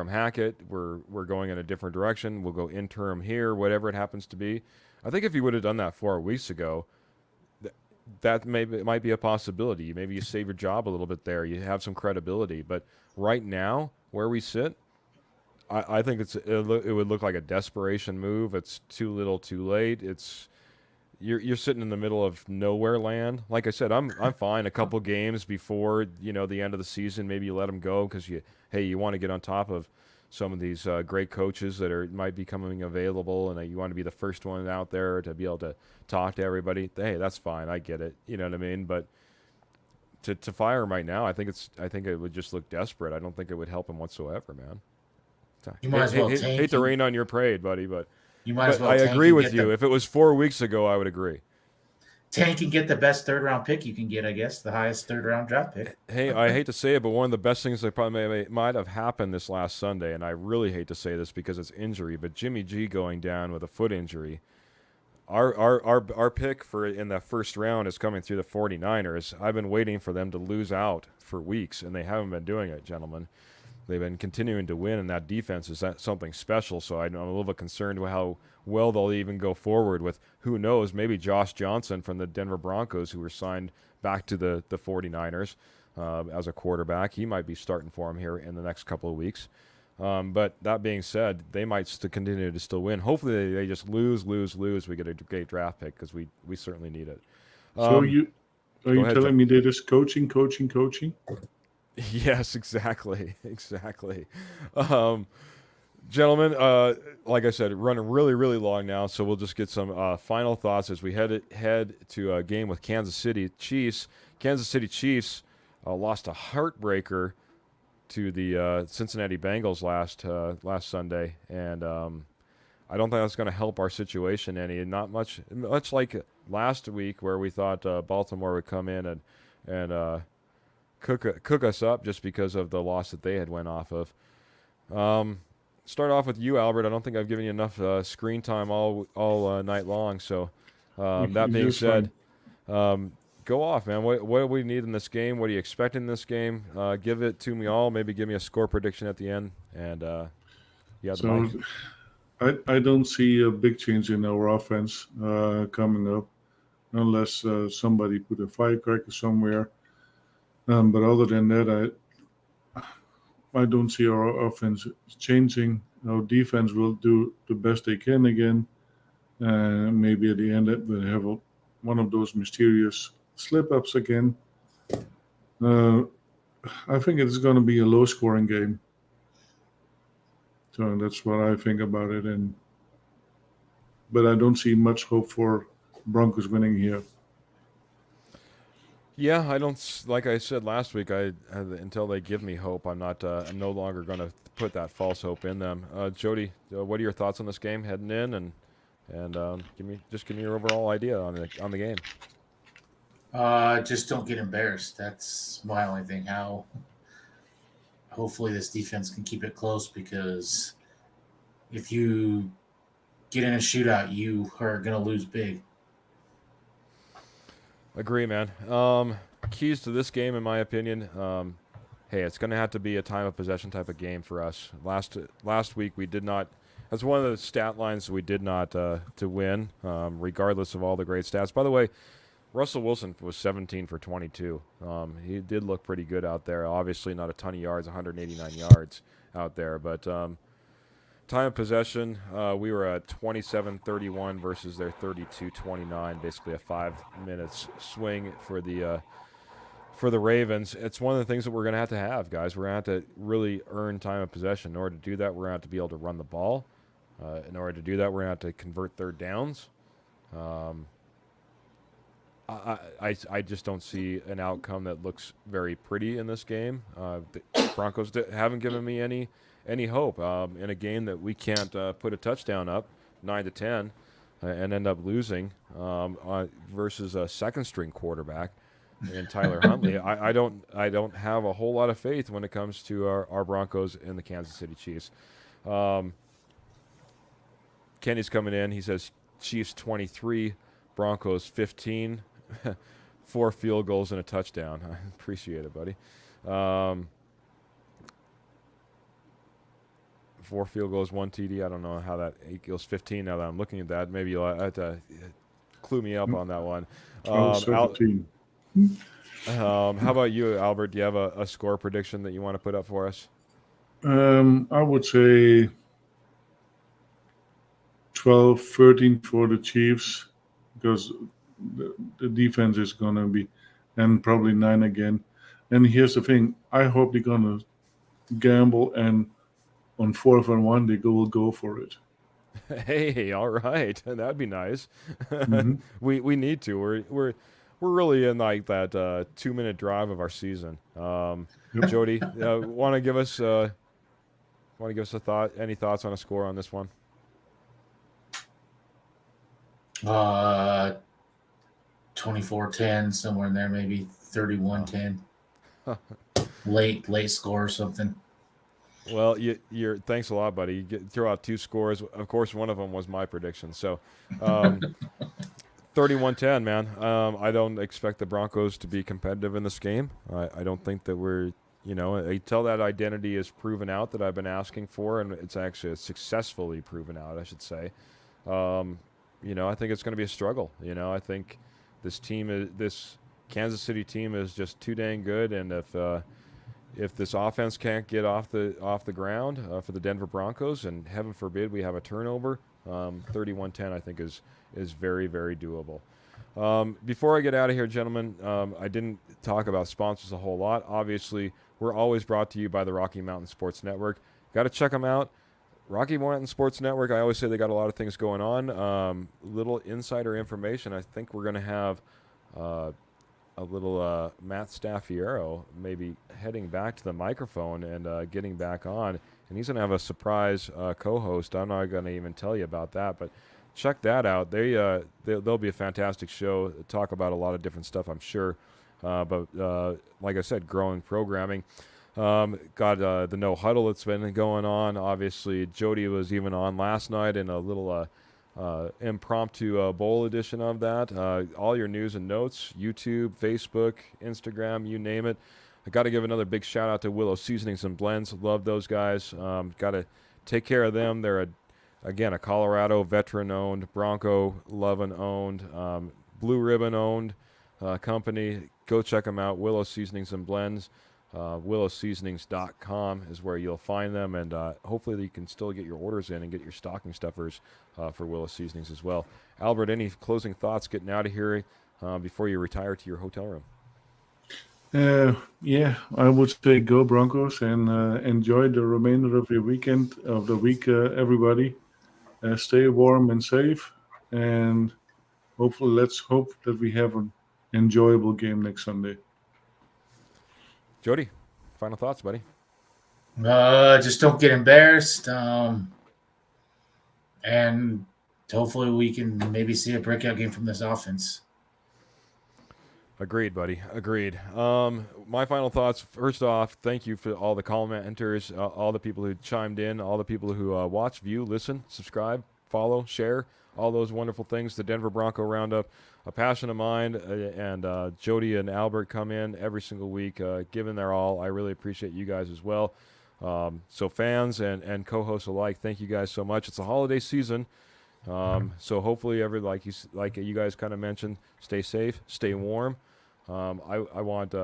Hackett. We're going in a different direction. We'll go interim here, whatever it happens to be. I think if you would have done that 4 weeks ago, that might be a possibility. Maybe you save your job a little bit there. You have some credibility. But right now, where we sit, I think it would look like a desperation move. It's too little, too late. You're sitting in the middle of nowhere land. Like I said, I'm fine. A couple games before the end of the season, maybe you let them go because you want to get on top of some of these great coaches that might be coming available, and you want to be the first one out there to be able to talk to everybody. Hey, that's fine. I get it. You know what I mean? But to fire him right now, I think it would just look desperate. I don't think it would help him whatsoever, man. You might as well hate to rain on your parade, buddy, but you might as well. I agree with you. If it was 4 weeks ago, I would agree. Tank and get the best third-round pick you can get, I guess, the highest third-round draft pick. Hey, I hate to say it, but one of the best things that probably might have happened this last Sunday, and I really hate to say this because it's injury, but Jimmy G going down with a foot injury. Our pick in the first round is coming through the 49ers. I've been waiting for them to lose out for weeks, and they haven't been doing it, gentlemen. they've been continuing to win, and that defense is something special. So I'm a little bit concerned with how well they'll even go forward with, who knows, maybe Josh Johnson from the Denver Broncos, who were signed back to the 49ers as a quarterback. He might be starting for him here in the next couple of weeks. But that being said, they might continue to still win. Hopefully they just lose. We get a great draft pick, because we certainly need it. So are you ahead, telling John. me that is coaching? Yes, exactly. Gentlemen, like I said, running really, really long now, so we'll just get some final thoughts as we head to a game with Kansas City Chiefs. Kansas City Chiefs lost a heartbreaker to the Cincinnati Bengals last Sunday, and I don't think that's going to help our situation any. Not much like last week, where we thought Baltimore would come in and cook us up just because of the loss that they had went off of. Start off with you, Albert. I don't think I've given you enough screen time all night long. So that being said, go off, man. What do we need in this game? What are you expecting in this game? Give it to me all. Maybe give me a score prediction at the end. And the mic. I don't see a big change in our offense coming up, unless somebody put a firecracker somewhere. But other than that, I don't see our offense changing. Our defense will do the best they can again. Maybe at the end we'll have one of those mysterious slip-ups again. I think it's going to be a low-scoring game. So that's what I think about it. But I don't see much hope for Broncos winning here. Yeah, I don't. Like I said last week, until they give me hope, I'm no longer going to put that false hope in them. Jody, what are your thoughts on this game heading in, and give me your overall idea on the game. Just don't get embarrassed. That's my only thing. Hopefully this defense can keep it close, because if you get in a shootout, you are going to lose big. Agree, man. Keys to this game, in my opinion, hey, it's going to have to be a time of possession type of game for us. Last week we did not. That's one of the stat lines we did not to win, regardless of all the great stats. By the way, Russell Wilson was 17 for 22. He did look pretty good out there. Obviously not a ton of yards, 189 yards out there, but time of possession, we were at 27-31 versus their 32-29, basically a 5 minutes swing for the Ravens. It's one of the things that we're going to have, guys. We're going to have to really earn time of possession. In order to do that, we're going to have to be able to run the ball. In order to do that, we're going to have to convert third downs. I just don't see an outcome that looks very pretty in this game. The Broncos haven't given me any hope in a game that we can't put a touchdown up 9-10 and end up losing versus a second-string quarterback in Tyler Huntley. I don't have a whole lot of faith when it comes to our Broncos and the Kansas City Chiefs. Kenny's coming in. He says Chiefs 23, Broncos 15. 4 field goals and a touchdown. I appreciate it, buddy. 4 field goals, 1 TD. I don't know how that equals 15 now that I'm looking at that. Maybe you'll have to clue me up on that one. 17. How about you, Albert? Do you have a score prediction that you want to put up for us? I would say 12-13 for the Chiefs, because the defense is going to be, and probably 9 again. And here's the thing. I hope they're going to gamble, and on 4th and 1, they will go for it. Hey, all right. That'd be nice. Mm-hmm. We need to. We're really in like that 2-minute drive of our season. Yep. Jody, want to give us a thought? Any thoughts on a score on this one? 24-10, somewhere in there, maybe 31-10. late score or something. Well, you're thanks a lot, buddy. You throw out 2 scores. Of course, one of them was my prediction. So, 31-10, man. I don't expect the Broncos to be competitive in this game. I don't think that we're until that identity is proven out that I've been asking for, and it's actually successfully proven out, I should say. I think it's going to be a struggle. I think this Kansas City team is just too dang good, and if this offense can't get off the ground for the Denver Broncos, and heaven forbid we have a turnover, 31-10 I think is very, very doable. Before I get out of here, gentlemen, I didn't talk about sponsors a whole lot. Obviously, we're always brought to you by the Rocky Mountain Sports Network. Got to check them out. Rocky Mountain Sports Network, I always say they got a lot of things going on. Little insider information, I think we're going to have a little Matt Staffiero maybe heading back to the microphone and getting back on. And he's going to have a surprise co-host. I'm not going to even tell you about that, but check that out. They'll be a fantastic show. Talk about a lot of different stuff, I'm sure. But like I said, growing programming. Got the No Huddle that's been going on. Obviously, Jody was even on last night in a little impromptu bowl edition of that. All your news and notes, YouTube, Facebook, Instagram, you name it. I got to give another big shout out to Willow Seasonings and Blends. Love those guys. Got to take care of them. They're a Colorado veteran-owned, Bronco Lovin'-owned, Blue Ribbon-owned company. Go check them out, Willow Seasonings and Blends. WillowSeasonings.com is where you'll find them, and hopefully you can still get your orders in and get your stocking stuffers for Willow Seasonings as well. Albert, any closing thoughts getting out of here before you retire to your hotel room? Yeah, I would say go Broncos, and enjoy the remainder of your weekend, of the week, everybody. Stay warm and safe, and hopefully let's hope that we have an enjoyable game next Sunday. Jody, final thoughts, buddy? Just don't get embarrassed. And hopefully we can maybe see a breakout game from this offense. Agreed, buddy. Agreed. My final thoughts, first off, thank you for all the commenters, all the people who chimed in, all the people who watch, view, listen, subscribe, follow, share, all those wonderful things. The Denver Bronco Roundup, a passion of mine, and Jody and Albert come in every single week, giving their all. I really appreciate you guys as well. So fans and co-hosts alike, thank you guys so much. It's a holiday season, so hopefully like you guys kind of mentioned, stay safe, stay warm. I want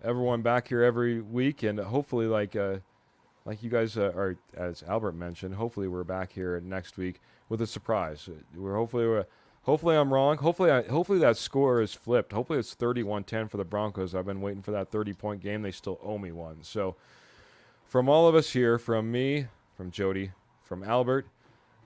everyone back here every week, and hopefully like you guys are, as Albert mentioned, hopefully we're back here next week with a surprise. Hopefully I'm wrong. Hopefully that score is flipped. Hopefully it's 31-10 for the Broncos. I've been waiting for that 30-point game. They still owe me one. So from all of us here, from me, from Jody, from Albert,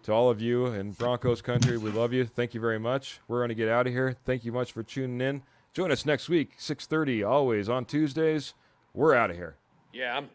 to all of you in Broncos country, we love you. Thank you very much. We're going to get out of here. Thank you much for tuning in. Join us next week, 6:30, always on Tuesdays. We're out of here. Yeah, I'm